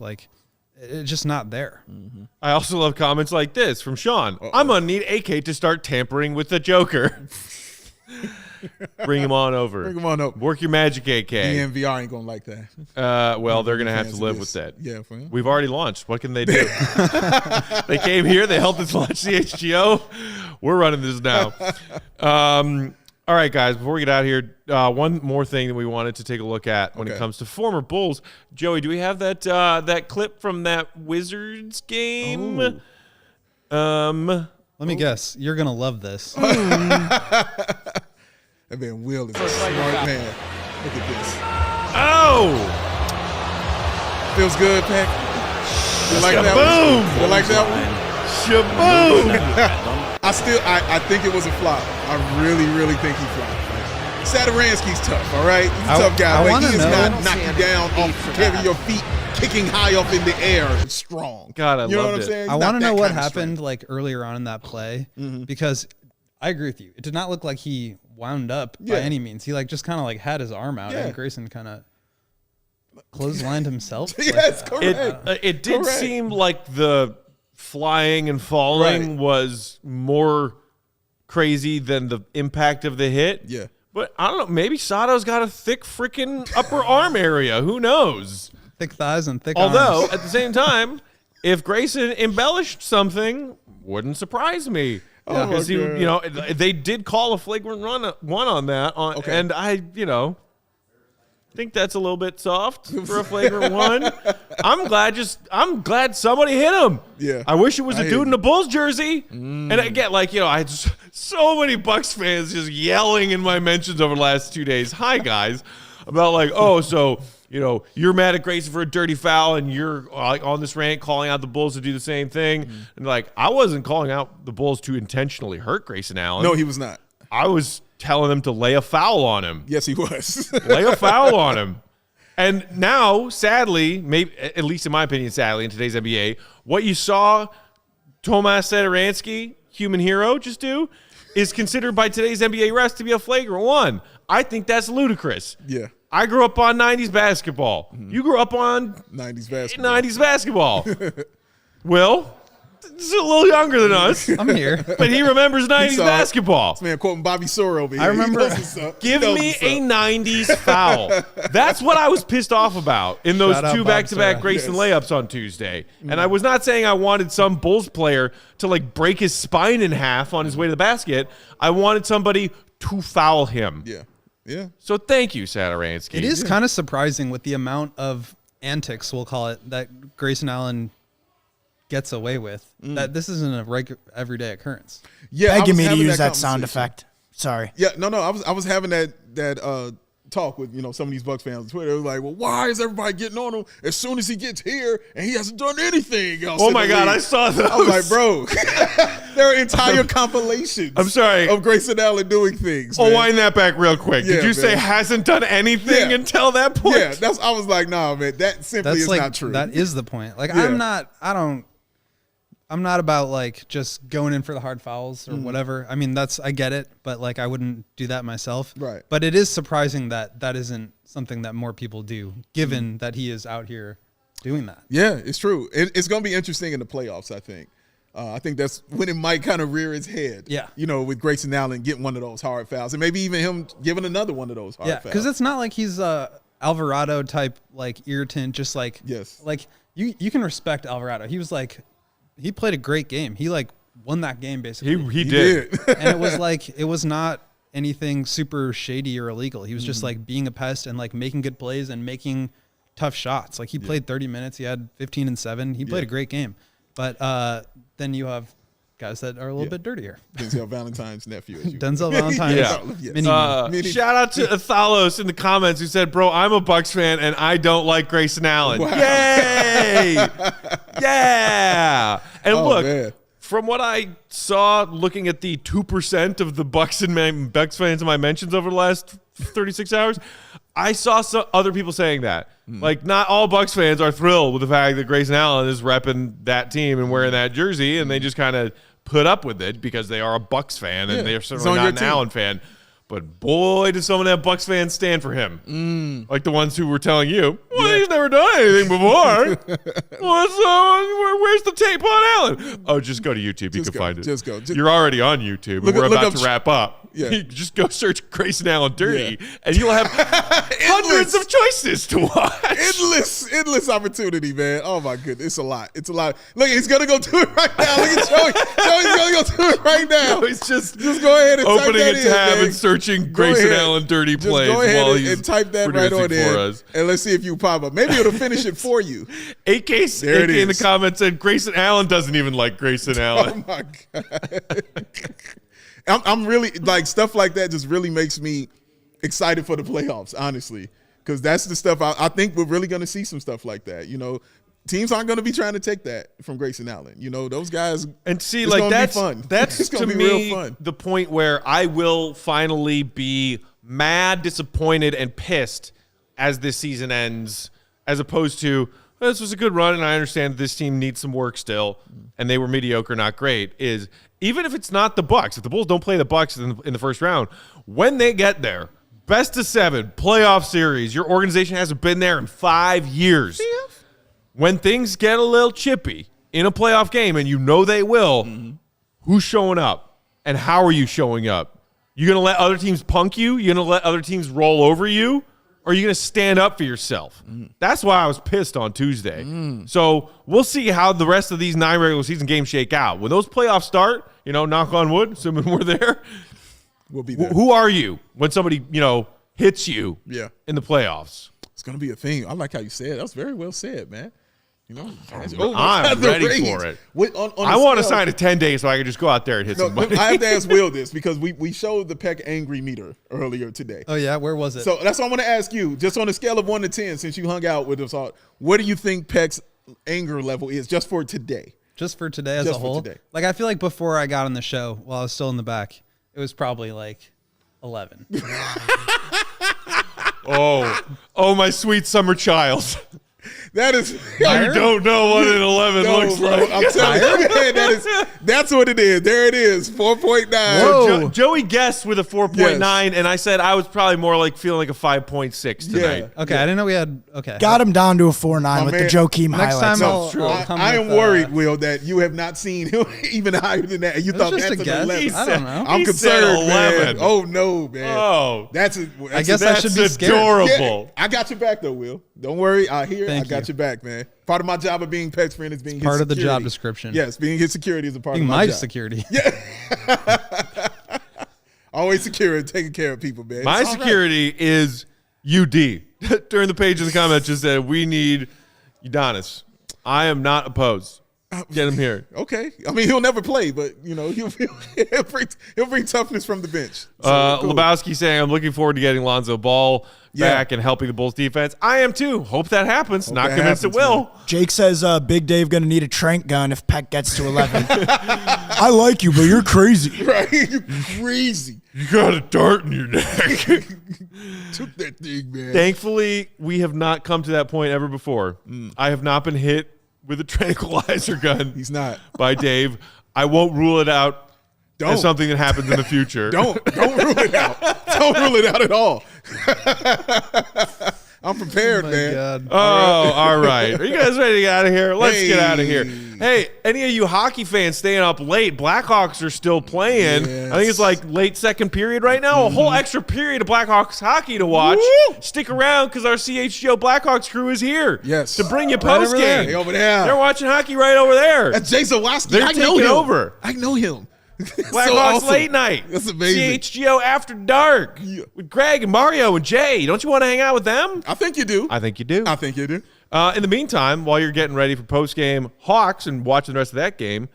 F: it's just not there.
A: I also love comments like this from Sean. I'm going to need AK to start tampering with the Joker. Bring him on over.
B: Bring him on up.
A: Work your magic, AK.
B: DNVR ain't gonna like that.
A: Well, they're going to have to live with that.
B: Yeah, for him.
A: We've already launched. What can they do? They came here. They helped us launch CHGO. We're running this now. All right, guys, before we get out of here, one more thing that we wanted to take a look at when it comes to former Bulls. Joey, do we have that clip from that Wizards game?
F: Let me guess. You're going to love this.
B: That man Will is a smart man. Look at this.
A: Oh!
B: Feels good, Peck. You like that
A: Shaboom!
B: one? You like that one?
A: Shaboom!
B: I think it was a flop. I really, really think he flopped. Sadaransky's tough, all right? He's a tough guy, but he is not knock you down off carry your feet, kicking high up in the air, strong.
A: God, I
B: you know
A: loved
B: what I'm
A: it.
B: saying?
F: I
B: He's
F: want
B: not
F: to know
B: that
F: what
B: kind of
F: happened
B: strength.
F: earlier on in that play because I agree with you. It did not look like he wound up by
B: Yeah.
F: any means. He just kind of had his arm out
B: Yeah.
F: and Grayson kind of clotheslined himself.
B: Yes, correct.
A: It did
B: Correct.
A: seem like the flying and falling
B: Right.
A: was more crazy than the impact of the hit.
B: Yeah.
A: But I don't know. Maybe Sato's got a thick freaking upper arm area. Who knows?
F: Thick thighs and thick
A: Although,
F: arms.
A: at the same time, if Grayson embellished something, wouldn't surprise me.
B: Oh,
A: Because
B: my God.
A: they did call a flagrant one on that, and I think that's a little bit soft for a flagrant one. I'm glad somebody hit him.
B: Yeah.
A: I wish it was a
B: hear
A: dude in
B: you.
A: a Bulls jersey. And again, I had so many Bucks fans just yelling in my mentions over the last 2 days. Hi guys, about so you're mad at Grayson for a dirty foul, and you're on this rant calling out the Bulls to do the same thing. And I wasn't calling out the Bulls to intentionally hurt Grayson Allen.
B: No, he was not.
A: I was telling them to lay a foul on him.
B: Yes, he was.
A: Lay a foul on him. And now, sadly, maybe at least in my opinion, sadly, in today's NBA, what you saw Tomas Satoransky, human hero, just do is considered by today's NBA refs to be a flagrant one. I think that's ludicrous.
B: Yeah.
A: I grew up on 90s basketball. You grew up on
B: 90s basketball.
A: 90s basketball. Will, he's a little younger than us,
F: I'm here.
A: but he remembers 90s basketball.
B: This man quoting Bobby Sore over here.
F: I remember-
B: He knows what's up.
A: Give
B: He knows
A: me
B: what's
A: a
B: up.
A: 90s foul. That's what I was pissed off about in those
F: Shout out
A: two
F: Bob
A: back-to-back
F: Sura.
A: Grayson
B: Yes.
A: layups on Tuesday. And I was not saying I wanted some Bulls player to break his spine in half on his way to the basket. I wanted somebody to foul him.
B: Yeah. Yeah.
A: So thank you, Satoransky.
F: It is kind of surprising with the amount of antics, we'll call it, that Grayson Allen gets away with. That this isn't a everyday occurrence.
B: Yeah. I
C: Begging
B: was
C: me to
B: having
C: use that sound
B: conversation.
C: effect. Sorry.
B: Yeah, no. I was having that talk with some of these Bucks fans on Twitter. It was like, well, why is everybody getting on him as soon as he gets here and he hasn't done anything else?
A: Oh
B: in
A: my
B: the
A: God,
B: league?
A: I saw those.
B: I was like, bro, there are entire compilations.
A: I'm sorry.
B: of Grayson Allen doing things.
A: Oh,
B: man.
A: wind that back real quick.
B: Yeah,
A: Did you say
B: man.
A: hasn't done anything
B: Yeah.
A: until that point?
B: Yeah, I was like, nah, man, that simply
F: That's
B: is
F: like
B: not true.
F: that is the point.
B: Yeah.
F: I'm not about just going in for the hard fouls or whatever. I mean, I get it, but I wouldn't do that myself.
B: Right.
F: But it is surprising that isn't something that more people do, given that he is out here doing that.
B: Yeah, it's true. It's going to be interesting in the playoffs, I think. I think that's when it might kind of rear its head.
F: Yeah.
B: With Grayson Allen getting one of those hard fouls, and maybe even him giving another one of those hard
F: Yeah,
B: fouls.
F: because it's not like he's a Alvarado type irritant. Just
B: Yes.
F: You can respect Alvarado. He played a great game. He won that game basically.
A: He did.
F: And it was it was not anything super shady or illegal. He was just being a pest and making good plays and making tough shots. He played 30 minutes. He had 15 and 7. He played a great game. But then you have guys that are a little bit dirtier.
B: Denzel Valentine's nephew. As you
F: Denzel Valentine's.
A: Yeah.
B: Yes.
F: Mini-
A: Shout out to Athalos in the comments who said, bro, I'm a Bucks fan and I don't like Grayson Allen.
B: Wow.
A: Yay! Yeah. And
B: Oh,
A: look,
B: man.
A: from what I saw looking at the 2% of the Bucks fans in my mentions over the last 36 hours, I saw some other people saying that. Not all Bucks fans are thrilled with the fact that Grayson Allen is repping that team and wearing that jersey, and they just kind of put up with it because they are a Bucks fan and they're
B: it's
A: certainly
B: on
A: not
B: your
A: an
B: team.
A: Allen fan. But boy, do some of them Bucks fans stand for him. Like the ones who were telling you, well, he's never done anything before. Where's the tape on Allen? Oh, just go to YouTube. You can find it.
B: Just go.
A: You're already on YouTube.
B: Look
A: We're
B: up-
A: about to wrap up.
B: Yeah.
A: You just go search Grayson Allen Dirty, and you'll have hundreds of choices to watch.
B: endless opportunity, man. Oh my goodness, it's a lot. Look, he's gonna go do it right now. Look at Joey. Joey's gonna go do it right now.
A: No, he's just
B: go ahead and type
A: opening
B: that
A: a
B: in,
A: tab
B: man.
A: and searching
B: Go
A: Grayson
B: ahead.
A: Allen Dirty
B: Just
A: plays
B: go ahead
A: while
B: and,
A: he's
B: and type that right
A: producing
B: on
A: for
B: there,
A: us.
B: and let's see if you pop up. Maybe it'll finish it for you.
A: AK
B: There it
A: in the
B: is.
A: comments said Grayson Allen doesn't even like Grayson Allen.
B: Oh my god. I'm really stuff like that just really makes me excited for the playoffs, honestly, because that's the stuff I think we're really going to see some stuff like that. Teams aren't going to be trying to take that from Grayson Allen. Those guys.
A: And see,
B: it's gonna be
A: that's
B: fun.
A: that's
B: It's
A: to
B: gonna be
A: me
B: real fun.
A: the point where I will finally be mad, disappointed, and pissed as this season ends, as opposed to this was a good run, and I understand that this team needs some work still, and they were mediocre, not great. Is even if it's not the Bucks, if the Bulls don't play the Bucks in the first round, when they get there, best of 7 playoff series, your organization hasn't been there in 5 years. When things get a little chippy in a playoff game, and they will, who's showing up, and how are you showing up? You gonna let other teams punk you? You gonna let other teams roll over you? or are you going to stand up for yourself? That's why I was pissed on Tuesday. So we'll see how the rest of these 9 regular season games shake out. When those playoffs start, knock on wood, assuming we're there,
B: We'll be there.
A: who are you when somebody, hits you in the playoffs?
B: It's going to be a thing. I like how you said it. That was very well said, man.
A: I'm ready for it. I want to sign a 10-day so I can just go out there and hit somebody.
B: I have to ask Will this because we showed the Peck angry meter earlier today.
F: Oh, yeah? Where was it?
B: So that's what I want to ask you. Just on a scale of 1 to 10, since you hung out with us all, what do you think Peck's anger level is just for today?
F: Just for today as a whole?
B: Today.
F: Like, I feel like before I got on the show, while I was still in the back, it was probably like 11.
A: Oh, my sweet summer child.
B: That is,
A: you don't know what an 11 looks
B: bro,
A: like.
B: I'm telling you, man, that's what it is. There it is, 4.9.
A: So Joey guessed with a 4.9, and I said I was probably more like feeling like a 5.6 tonight.
F: Okay, I didn't know we had. Okay,
C: Got him down to a 4.9 with the Joakim
F: Next
C: highlights.
F: time I'll come
B: I am
F: with,
B: worried, Will, that you have not seen him even higher than that. You thought
F: just
B: that's
F: a
B: an
F: guess.
B: 11.
F: I don't know.
B: I'm
A: He
B: concerned,
A: said 11.
B: man. Oh no, man.
A: Oh,
F: I guess I should be scared.
A: adorable.
B: I got your back though, Will. Don't worry. I
F: Thank
B: got
F: you.
B: your back, man. Part of my job of being Peck's friend is being his
F: part of the
B: security.
F: job description.
B: Yes, being his security is a part
F: Being
B: of
F: my
B: job.
F: security.
B: Always secure and taking care of people, man.
A: My
B: It's all right.
A: security is UD. During the page of the comments just said, we need Udonis. I am not opposed. Get him here.
B: Okay. I mean, he'll never play, but, he'll bring toughness from the bench. So, cool.
A: Lebowski saying, I'm looking forward to getting Lonzo Ball back and helping the Bulls defense. I am too. Hope that happens. Not
B: that
A: convinced
B: happens,
A: it will.
B: man.
C: Jake says Big Dave going to need a trank gun if Peck gets to 11. I like you, but you're crazy.
B: Right? You crazy.
A: You got a dart in your neck.
B: Took that thing, man.
A: Thankfully, we have not come to that point ever before. I have not been hit with a tranquilizer gun.
B: He's not.
A: By Dave. I won't rule it out
B: Don't.
A: as something that happens in the future.
B: Don't rule it out. Don't rule it out at all. I'm prepared, man.
F: God.
A: Oh, all right. Are you guys ready to get out of here? Let's get out of here.
B: Hey.
A: Hey, any of you hockey fans staying up late, Blackhawks are still playing.
B: Yes.
A: I think it's like late second period right now. A whole extra period of Blackhawks hockey to watch.
B: Woo!
A: Stick around because our CHGO Blackhawks crew is here.
B: Yes.
A: To bring you
F: Right over
A: post
F: there.
A: game.
B: Hey, over there.
A: They're watching hockey right over there.
B: That's Jay Zawoski.
A: They're
B: I know
A: taking
B: him.
A: over.
B: I know him.
A: Blackhawks late night.
B: That's amazing.
A: CHGO After Dark with Greg and Mario and Jay. Don't you want to hang out with them?
B: I think you do.
A: I think you do.
B: I think you do.
A: In the meantime, while you're getting ready for post-game Hawks and watching the rest of that game,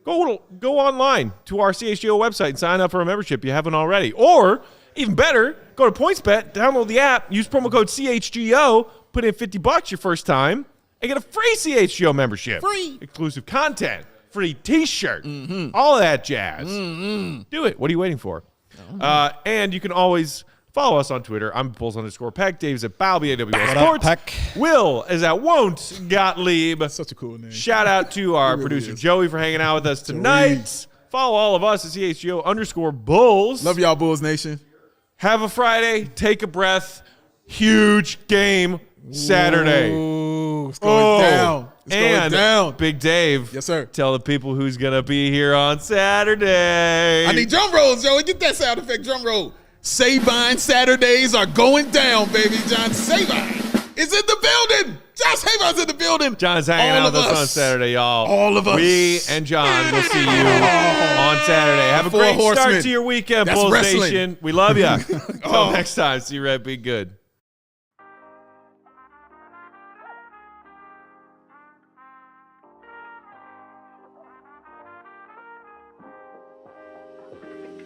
A: go online to our CHGO website and sign up for a membership if you haven't already. Or, even better, go to PointsBet, download the app, use promo code CHGO, put in $50 your first time, and get a free CHGO membership.
B: Free.
A: Exclusive content, free T-shirt, all of that jazz. Do it. What are you waiting for? And you can always follow us on Twitter. I'm Bulls_Peck. Dave's at Balby, AWS Sports.
F: Peck?
A: Will is at Won't Gottlieb.
B: Such a cool name.
A: Shout out to our
B: really
A: producer
B: is.
A: Joey for hanging out with us tonight. Follow all of us at CHGO_Bulls.
B: Love y'all, Bulls Nation.
A: Have a Friday. Take a breath. Huge game Saturday.
B: Ooh, it's going down. It's
A: and
B: going down.
A: Big Dave.
B: Yes, sir.
A: Tell the people who's going to be here on Saturday.
B: I need drum rolls, Joey. Get that sound effect drum roll. Sabine Saturdays are going down, baby. John Sabine is in the building. John Sabine's in the building.
A: John's hanging
B: All
A: out
B: of
A: with us on
B: us.
A: Saturday, y'all.
B: All of us.
A: We and John will see you on Saturday. Have a
B: Four
A: great start
B: horsemen.
A: to your weekend,
B: That's
A: Bulls
B: wrestling.
A: Nation. We love you. Until next time, see you right. Be good.